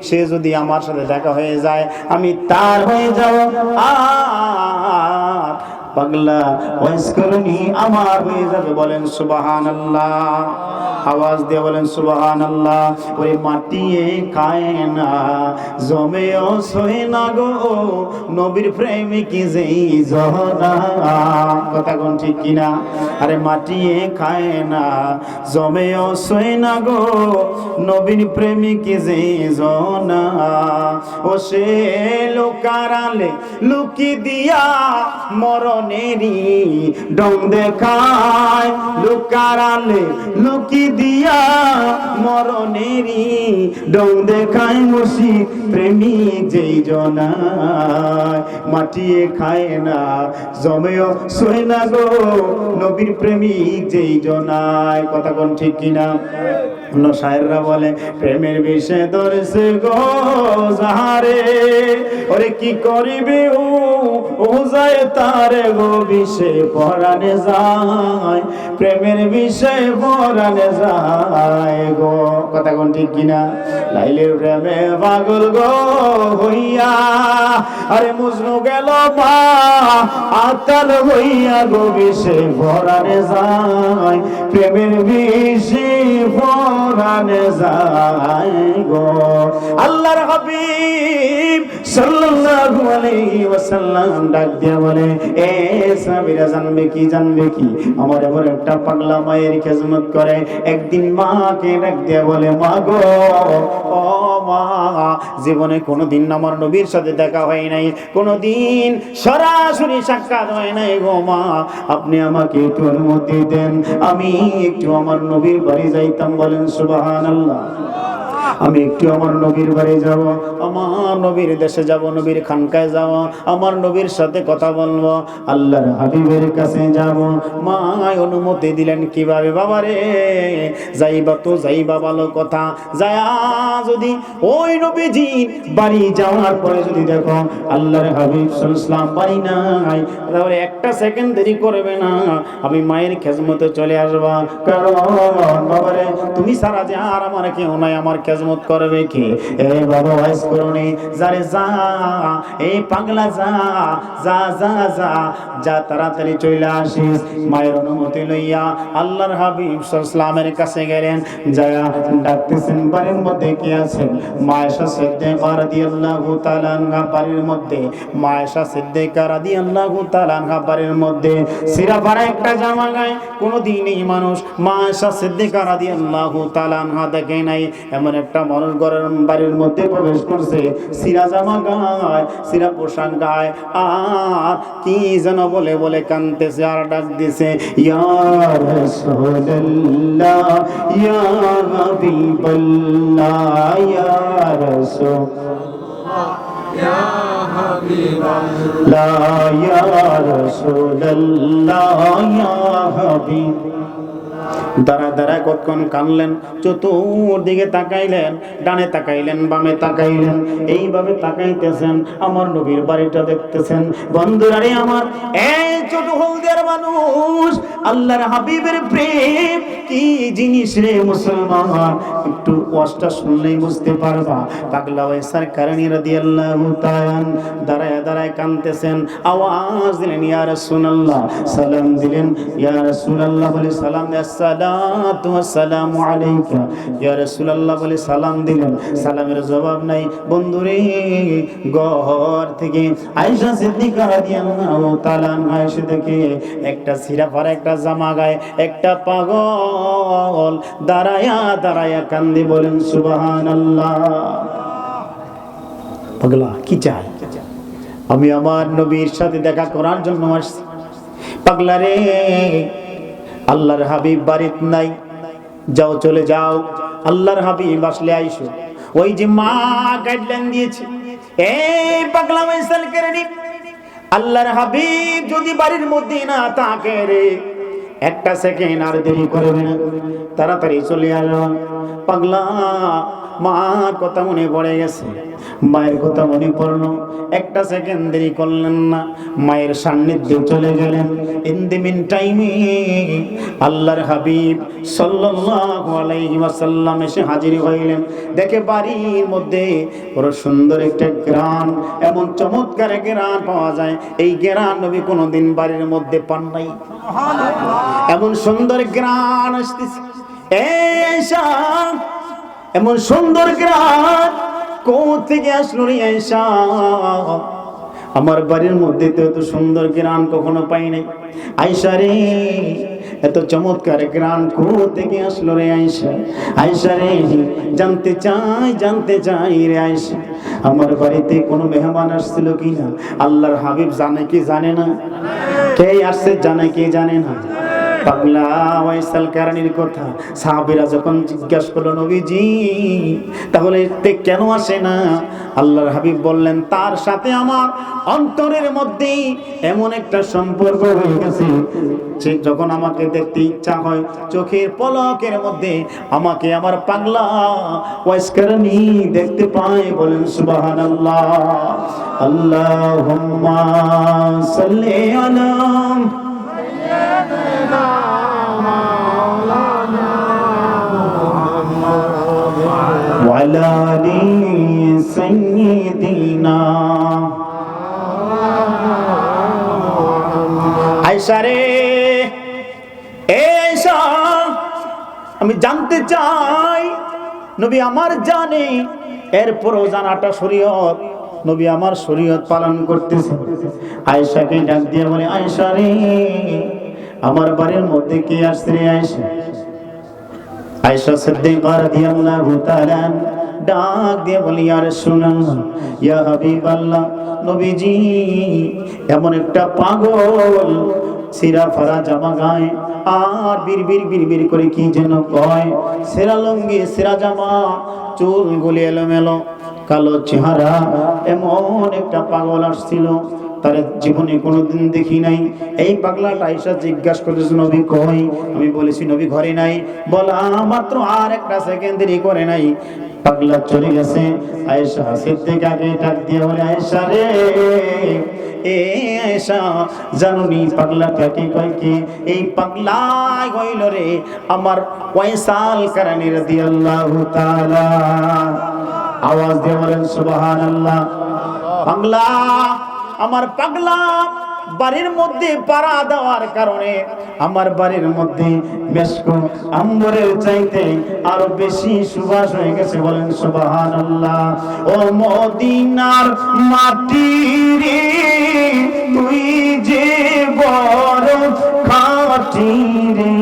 সে যদি আমার সাথে দেখা হয়ে যায় আমি তার হয়ে যাব, আর পাগলা ওয়াইস করনি আমার হয়ে যাবে। বলেন সুবহানাল্লাহ, আওয়াজ দিয়ে বলেন সুবহানাল্লাহ। ওই মাটিয়ে খায় না, জমেও সহে না গো, নবীর প্রেমিক যেই জহনা। কথা কোন ঠিক কিনা? আরে মাটিয়ে খায় না, জমেও সহে না গো, নবীর প্রেমিক যেই জহনা। ও সে লোকারালে লুকি দিয়া মরণেরই ডং দেখায়, লোকারালে লুকি দিয়া মরণেরই ডং দেখায়, মুর্শিদ প্রেমিক যেই জনায়, মাটিয়ে খায় না, জমেও সয় না গো, নবীর প্রেমিক যেই জনায়। কথা কোন ঠিক কিনা? অন্য শায়েররা বলে, প্রেমের বিষে ধরেছে গো যাহারে, ওরে কি করিবে ও যায় তারে গো, বিষে পরাণে যায়, প্রেমের বিষয় পরাণে যায় গো। কথা কোন ঠিক কিনা? লাইলের প্রেমে পাগল গো হইয়া, আরে মজনু গেল মা আতাল হইয়া গো, বিষে পরাণে যায়, প্রেমের বিষে পরাণে যায় গো। আল্লাহর হাবিব সাল্লাল্লাহু আলাইহি ওয়াসাল্লাম ডাক দিয়া বলে, এ সাহাবীরা জানবে কি, জানবে কি, আমার এমন একটা পাগলা মায়ের খেজমত করে। একদিন মাকে ডাক দিয়া বলে, মা গো, ও মা, জীবনে কোনোদিন আমার নবীর সাথে দেখা হয় নাই, কোনোদিন সরাসরি সাক্ষাৎ হয় নাই গো মা, আপনি আমাকে একটু অনুমতি দেন, আমি একটু আমার নবীর বাড়ি যাইতাম। বলেন সুবহানাল্লাহ। আমি একটু আমার নবীর বাড়ি যাব, আমার নবীর দেশে যাব, নবীর খানকায় যাব, আমার নবীর সাথে কথা বলবো, আল্লাহর হাবিবের কাছে যাব। মা অনুমতি দিলেন। কিভাবে? বাবারে, যাইবা তো যাইবা, ভালো কথা, যায়া যদি ওই নবীজি বাড়ি যাওয়ার পরে যদি দেখো আল্লাহর হাবিব সাল্লাল্লাহু আলাইহি ওয়াসাল্লাম বাড়ি নাই, তাহলে একটা সেকেন্ড দেরি করবে না, আমি মায়ের খেজমতে চলে আসবা। কারণ বাবারে, তুমি সারা যে আর আমার কেউ নাই, আমার খেজমত করবে কি? এ বাবা ওয়াইজ করুনি, যারে যা, এই পাগলা যা যা যা যা যা, তাড়াতাড়ি চলে আসিস। মায়ের অনুমতি লইয়া আল্লাহর হাবিব সাল্লাল্লাহু আলাইহি কাছে গেলেন, যায়া ডাকতেছেন, বাড়ির মধ্যে কি আছে? মা আয়েশা সিদ্দিকা রাদিয়াল্লাহু তাআলা আনহা বাড়ির মধ্যে, মা আয়েশা সিদ্দিকা রাদিয়াল্লাহু তাআলা আনহা বাড়ির মধ্যে সিরা পরা একটা জামা গায়ে কোনোদিন এই মানুষ মা আয়েশা সিদ্দিকা রাদিয়াল্লাহু তাআলা আনহা দেখে নাই। এমন একটা মানুষ ঘরের বাড়ির মধ্যে প্রবেশ করছে, সিরা জামা গায়ে, সিরা পোশাক গায়ে, আর কি যেন বলে বলে কাঁদতেছে আর ডাক দিছে, ইয়া রাসূলুল্লাহ ইয়া হাবিবাল্লাহ ইয়া রাসূলুল্লাহ ইয়া হাবিবাল্লাহ ইয়া রাসূলুল্লাহ ইয়া হাবিব। দাঁড়া দাঁড়া কতক্ষণ কানলেন, চতুর্দিকে তাকাইলেন, ডানে তাকাইলেন, বামে তাকাইলেন, এইভাবে তাকাইতেছেন, আমার নবীর বাড়িটা দেখতেছেন। বন্ধুরা রে আমার, এই ছোট হলদের মানুষ, আল্লাহর হাবিবের প্রেম কি জিনিস রে মুসলমান, একটু ওয়াজটা শুনলেই বুঝতে পারবা। পাগলা ওই সরকারনি রাদিয়াল্লাহু তাআলা দাঁড়ায় দাঁড়ায় কানতেছেন, আওয়াজ দিলেন ইয়া রাসূলুল্লাহ, সালাম দিলেন ইয়া রাসূলুল্লাহ, বলে সালাম দেন, আসসালাতু ওয়াসসালামু আলাইকা ইয়া রাসূলুল্লাহ বলে সালাম দিলেন, সালামের জবাব নাই। বন্ধুরে, ঘর থেকে আয়েশা সিদ্দিকা রাদিয়াল্লাহু তাআলা আনহা এসে দেখে একটা ছিঁড়া ফাড়া একটা জামা গায়ে একটা পাগল দাঁড়ায়া দাঁড়ায়া কান্দে, বলেন সুবহানাল্লাহ। পাগলা কি চাই? আমি আমার নবীর সাথে দেখা করার জন্য আসছি। পাগলা রে, আল্লাহর হাবিব বাড়িতে নাই, যাও চলে যাও, আল্লাহর হাবিব আসলে আইসো। ওই যে মা গাইডলাইন দিয়েছে, এই পাগলা ওয়াইসাল কেরেনি, আল্লাহর হাবিব যদি বাড়ির মধ্যে না থাকে রে, একটা সেকেন্ড আর দেরি করবে না, তাড়াতাড়ি চলে আসো। পাগলা মার কথা মনে পড়ে গেছে, মায়ের কথা মনে পড়লো, একটা সেকেন্ড দেরি করলেন না, মায়ের সান্নিধ্যে চলে গেলেন। ইন দি মিন টাইমে আল্লাহর হাবিব সাল্লাল্লাহু আলাইহি ওয়াসাল্লাম এসে হাজির হইলেন। দেখে বাড়ির মধ্যে বড় সুন্দর একটা গ্রান, এমন চমৎকার গ্রান পাওয়া যায়, এই গ্রান নবী কোনোদিন বাড়ির মধ্যে পান নাই। এমন সুন্দর গ্রান আসতেছে, আয়েশা এমন সুন্দর গ্রান কোথা থেকে আসলো রে আয়েশা? আমার বাড়ির মধ্যে তো এত সুন্দর গ্রান কখনো পাই নাই। আয়েশা রে, এত চমৎকার গ্রান কোথা থেকে আসলো রে আয়েশা? আয়েশা রে, জানতে চাই রে আয়েশা, আমার বাড়িতে কোনো মেহমান আসছিল কিনা? আল্লাহর হাবিব জানে কি জানে না? কে আসছে জানে কি জানে না? পাগলা ওয়াইসাল কারণীর কথা সাহাবীরা যখন জিজ্ঞাসা করলো, নবীজি তাহলে কেন আসে না? আল্লাহর হাবিব বললেন, তার সাথে আমার অন্তরের মধ্যে এমন একটা সম্পর্ক হয়ে গেছে, সে যখন আমাকে দেখতে ইচ্ছা হয়, চোখের পলকের মধ্যে আমাকে আমার পাগলা ওয়াইস কারণী দেখতে পায়। বলেন সুবহানাল্লাহ। আল্লাহুম্মা সাল্লি আলা وعلى آل سيدنا আয়েশা রে, আয়েশা আমি জানতে চাই, নবী আমার জানে, এরপরও জানাটা শরীয়ত, নবী আমার শরীয়ত পালন করতেছে। আয়েশাকে ডাক দিয়ে বলে, আয়েশা রে, আমার বাড়ির মধ্যে কে আসছে রে আয়েশা? আয়েশা সিদ্দিকা রাদিয়াল্লাহু তাআলা ডাক দিয়ে বলি, ইয়া রাসূলুল্লাহ ইয়া হাবিবাল্লাহ, নবীজি এমন একটা পাগল সিরা ফারা জামা গায়ে আর বিড়বিড় করে কি যেন কয়, সেরা লুঙ্গি সেরা জামা, চুলগুলি এলোমেলো, কালো চেহারা, এমন একটা পাগল আসছিল। তার জীবনে কোনোদিন দেখি নাই। এই পাগলাটা আয়েশা জিজ্ঞাসা করেছে নবী কই? আমি বলেছি নবী ঘরে নাই। বলা মাত্র আর একটা সেকেন্ড দেরি করে নাই, পাগলা চলে গেছে। আয়েশা সিদ্দিকাকে ডাক দিয়ে বলে, আয়েশা রে, এ আয়েশা, জানুনি পাগলাটাকে কয় কি? এই পাগলা হইল রে আমার ওয়াইসাল কারানী রাদিয়াল্লাহু তাআলা। আওয়াজ দিয়ে বলেন সুবহানাল্লাহ। পাগলা, আমার পাগলা বাড়ির মধ্যে পাড়া দেওয়ার কারণে আমার বাড়ির মধ্যে মেশক আম্বরের চাইতে আরো বেশি সুবাস হয়ে গেছে। বলেন সুবহানাল্লাহ। ও মদিনার মাটি রে, তুই যে বড় খাঁটি রে,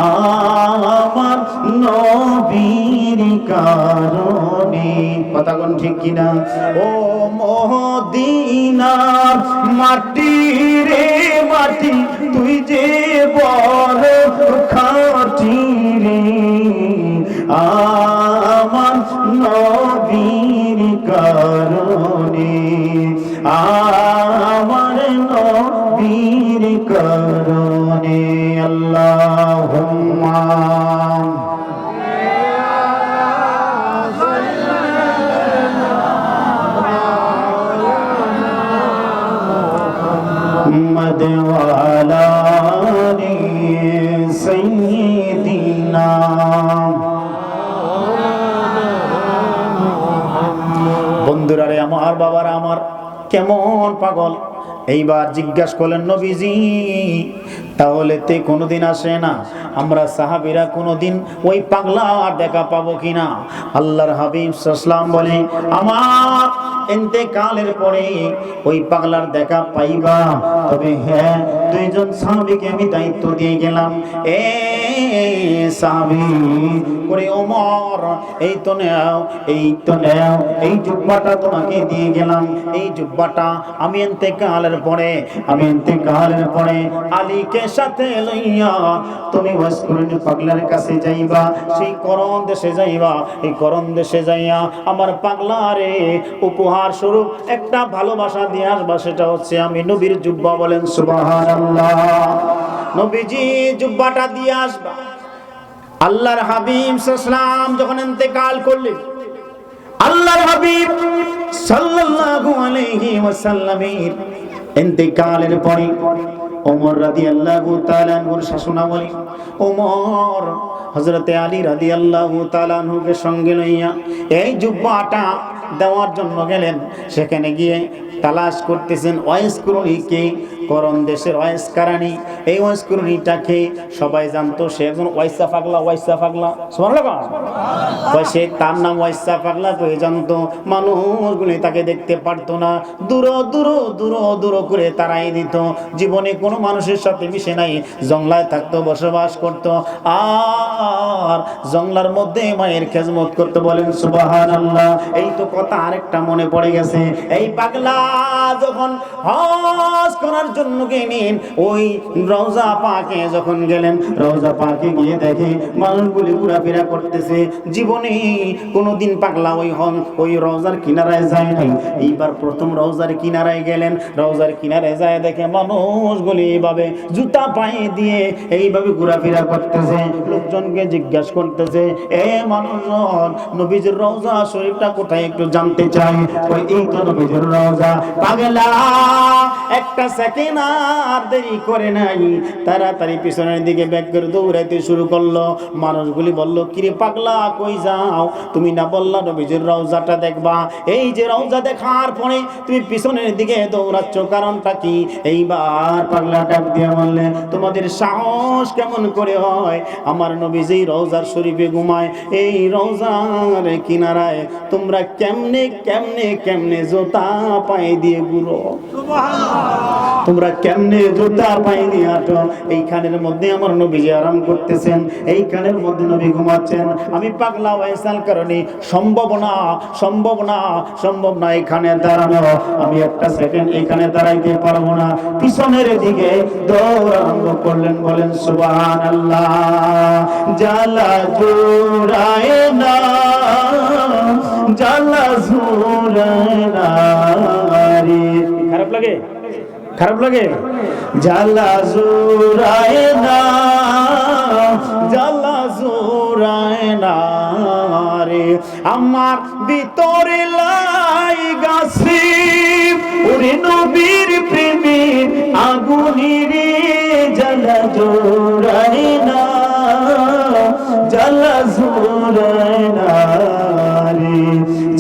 আমার নবীর কারণে। কথা কোন ঠিক কিনা? ও মদিনার মাটি রে মাটি, তুই যে বড় খাঁটি রে, আমার নবীর কারণে, আমার নবীর কারণে। আল্লাহুম্মা محمد وعلى آل سيدنا। বন্ধুরা রে আমার, বাবারা আমার, কেমন পাগল। এইবার জিজ্ঞাসা করলেন নবীজি, তাহলে তে কোনোদিন আসে না? আমরা সাহাবীরা কোনোদিন ওই পাগলা দেখা পাবো কিনা? আল্লাহর হাবিব সাল্লাল্লাহু আলাইহি বলে, আমার ইন্তেকালের পরে ওই পাগলার দেখা পাইবা। তবে হ্যাঁ, দুইজন সাহাবীকে আমি দায়িত্ব দিয়ে গেলাম। এ সাহাবী করে ওমর, এই তো নাও, এই তো নাও, এই জুব্বাটা তোমাকে দিয়ে গেলাম। এই জুব্বাটা আমি ইন্তেকালের পরে আলীকে সাথে লইয়া তুমি ওয়াসকুরনি পাগলার কাছে যাইবা। সেই করণ দেশে যাইবা। এই করণ দেশে যাইয়া আমার পাগলারে উপহার স্বরূপ একটা ভালোবাসা দিয়ে আসবা। সেটা হচ্ছে আমি নবীর জুব্বা। বলেন সুবহানাল্লাহ। নবীজি জুব্বাটা দিয়ে আসবা। আল্লাহর হাবিব সাল্লাল্লাহু যখন ইন্তেকাল করলেন, আল্লাহর হাবিব সাল্লাল্লাহু আলাইহি ওয়াসাল্লামের ইন্তেকালের পরে ওমর রাদিয়াল্লাহু তাআলা আনহুর শাসনামলে ওমর হযরতে আলী রাদিয়াল্লাহু তাআলা আনহুকে সঙ্গে লইয়া এই জুব্বাটা দেওয়ার জন্য গেলেন। সেখানে গিয়ে তালাশ করতেছেন ওয়াইসকুরনিকে, করণ দেশের ওয়াইস কারানি। এই ওয়াইসকুরনিটাকে সবাই জানতো, সে একজন ওয়াইসা পাগলা। সুবহানাল্লাহ। সে তার নাম ওয়াইসা পাগলা কই জানতো। মানুষগুলি তাকে দেখতে পারতো না, দূর করে তারাই দিত। জীবনে কোনো মানুষের সাথে মিশে নাই, জংলায় থাকতো, বসবাস করত, আর জংলার মধ্যে মায়ের খেজমত করতে। বলেন সুবহানাল্লাহ। এই তো কথা আরেকটা মনে পড়ে গেছে। এই পাগলা যখন হজ করার জন্য গেলেন, ওই রওজা পাকে যখন গেলেন, রওজা পাকে গিয়ে দেখে মানুষগুলি ঘোরাফেরা করতেছে। জীবনে কোনোদিন পাগলা ওই রওজার কিনারায় যায় নাই। এইবার প্রথম রওজার কিনারায় গেলেন। রওজার কিনারায় যায় দেখে মানুষগুলি এইভাবে জুতা পায়ে দিয়ে এইভাবে ঘোরাফেরা করতেছে। লোকজনকে জিজ্ঞাসা করতেছে, এ মানুষজন, নবীজির রওজা শরীফটা কোথায় একটু জানতে চাই। ওই এই তো নবীজির রওজা। পাগলা একটা সেকেন্ড আর দেরি করে নাই, তাড়াতাড়ি পিছনের দিকে ব্যাক করে দৌড়াইতে শুরু করলো। মানুষগুলি বলল, কিরে পাগলা কই যাও? তুমি না বললা নবীজির রওজাটা দেখবা? এই যে রওজা দেখার পরে তুমি পিছনের দিকে দৌড়াচ্ছ, কারণটা কি? এইবার পাগলা ডাক দিয়ে বললে, তোমাদের সাহস কেমন করে হয়? আমার নবীজি রওজার শরীফে ঘুমায়, এই রওজার কিনারায় তোমরা কেমনে জুতা পায়ে দিয়ে ঘুরো? তোমরা কেমনে জুতা পায়ে দিয়ে হাঁটো? এইখানের মধ্যে আমার নবীজি আরাম করতেছেন, এইখানের মধ্যে নবী ঘুমাচ্ছেন। আমি পাগলা ওয়াইসাল কারণে সম্ভব না এখানে দাঁড়ানো। আমি একটা সেকেন্ড এখানে দাঁড়াইতে পারবো না। পিছনের দিকে দৌড় আরম্ভ করলেন। বলেন সুবহানাল্লাহ। জ্বালা জোড়ায় না, জ্বালা জোড়ায় না রে। খারাপ লাগে? খারাপ লাগে? জ্বালা জোড়ায় না, জ্বালা জোড়ায় না রে আমার ভিতরে লাই গাছি, ওরে নবীর প্রেমে আগুনিরে জ্বালা জোড়ায় না, জ্বালা জোড়ায় না রে,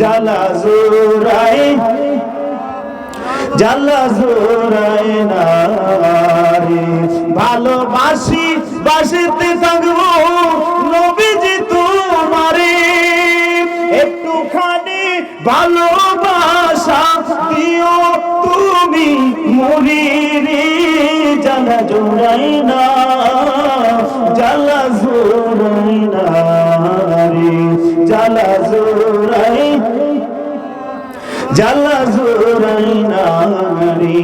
জ্বালা জোড়ায়, জ্বালা জোড়ায় না রে। ভালোবাসি বাসিতে থাকবো নবীজি তোমারে, একটুখানি ভালোবাসা দিও তুমি মরি রে, জ্বালা জোড়ায় না, জ্বালা জোড়ায় না রে, জ্বালা জোড়ায়, জ্বালা জোড়ায় না রে।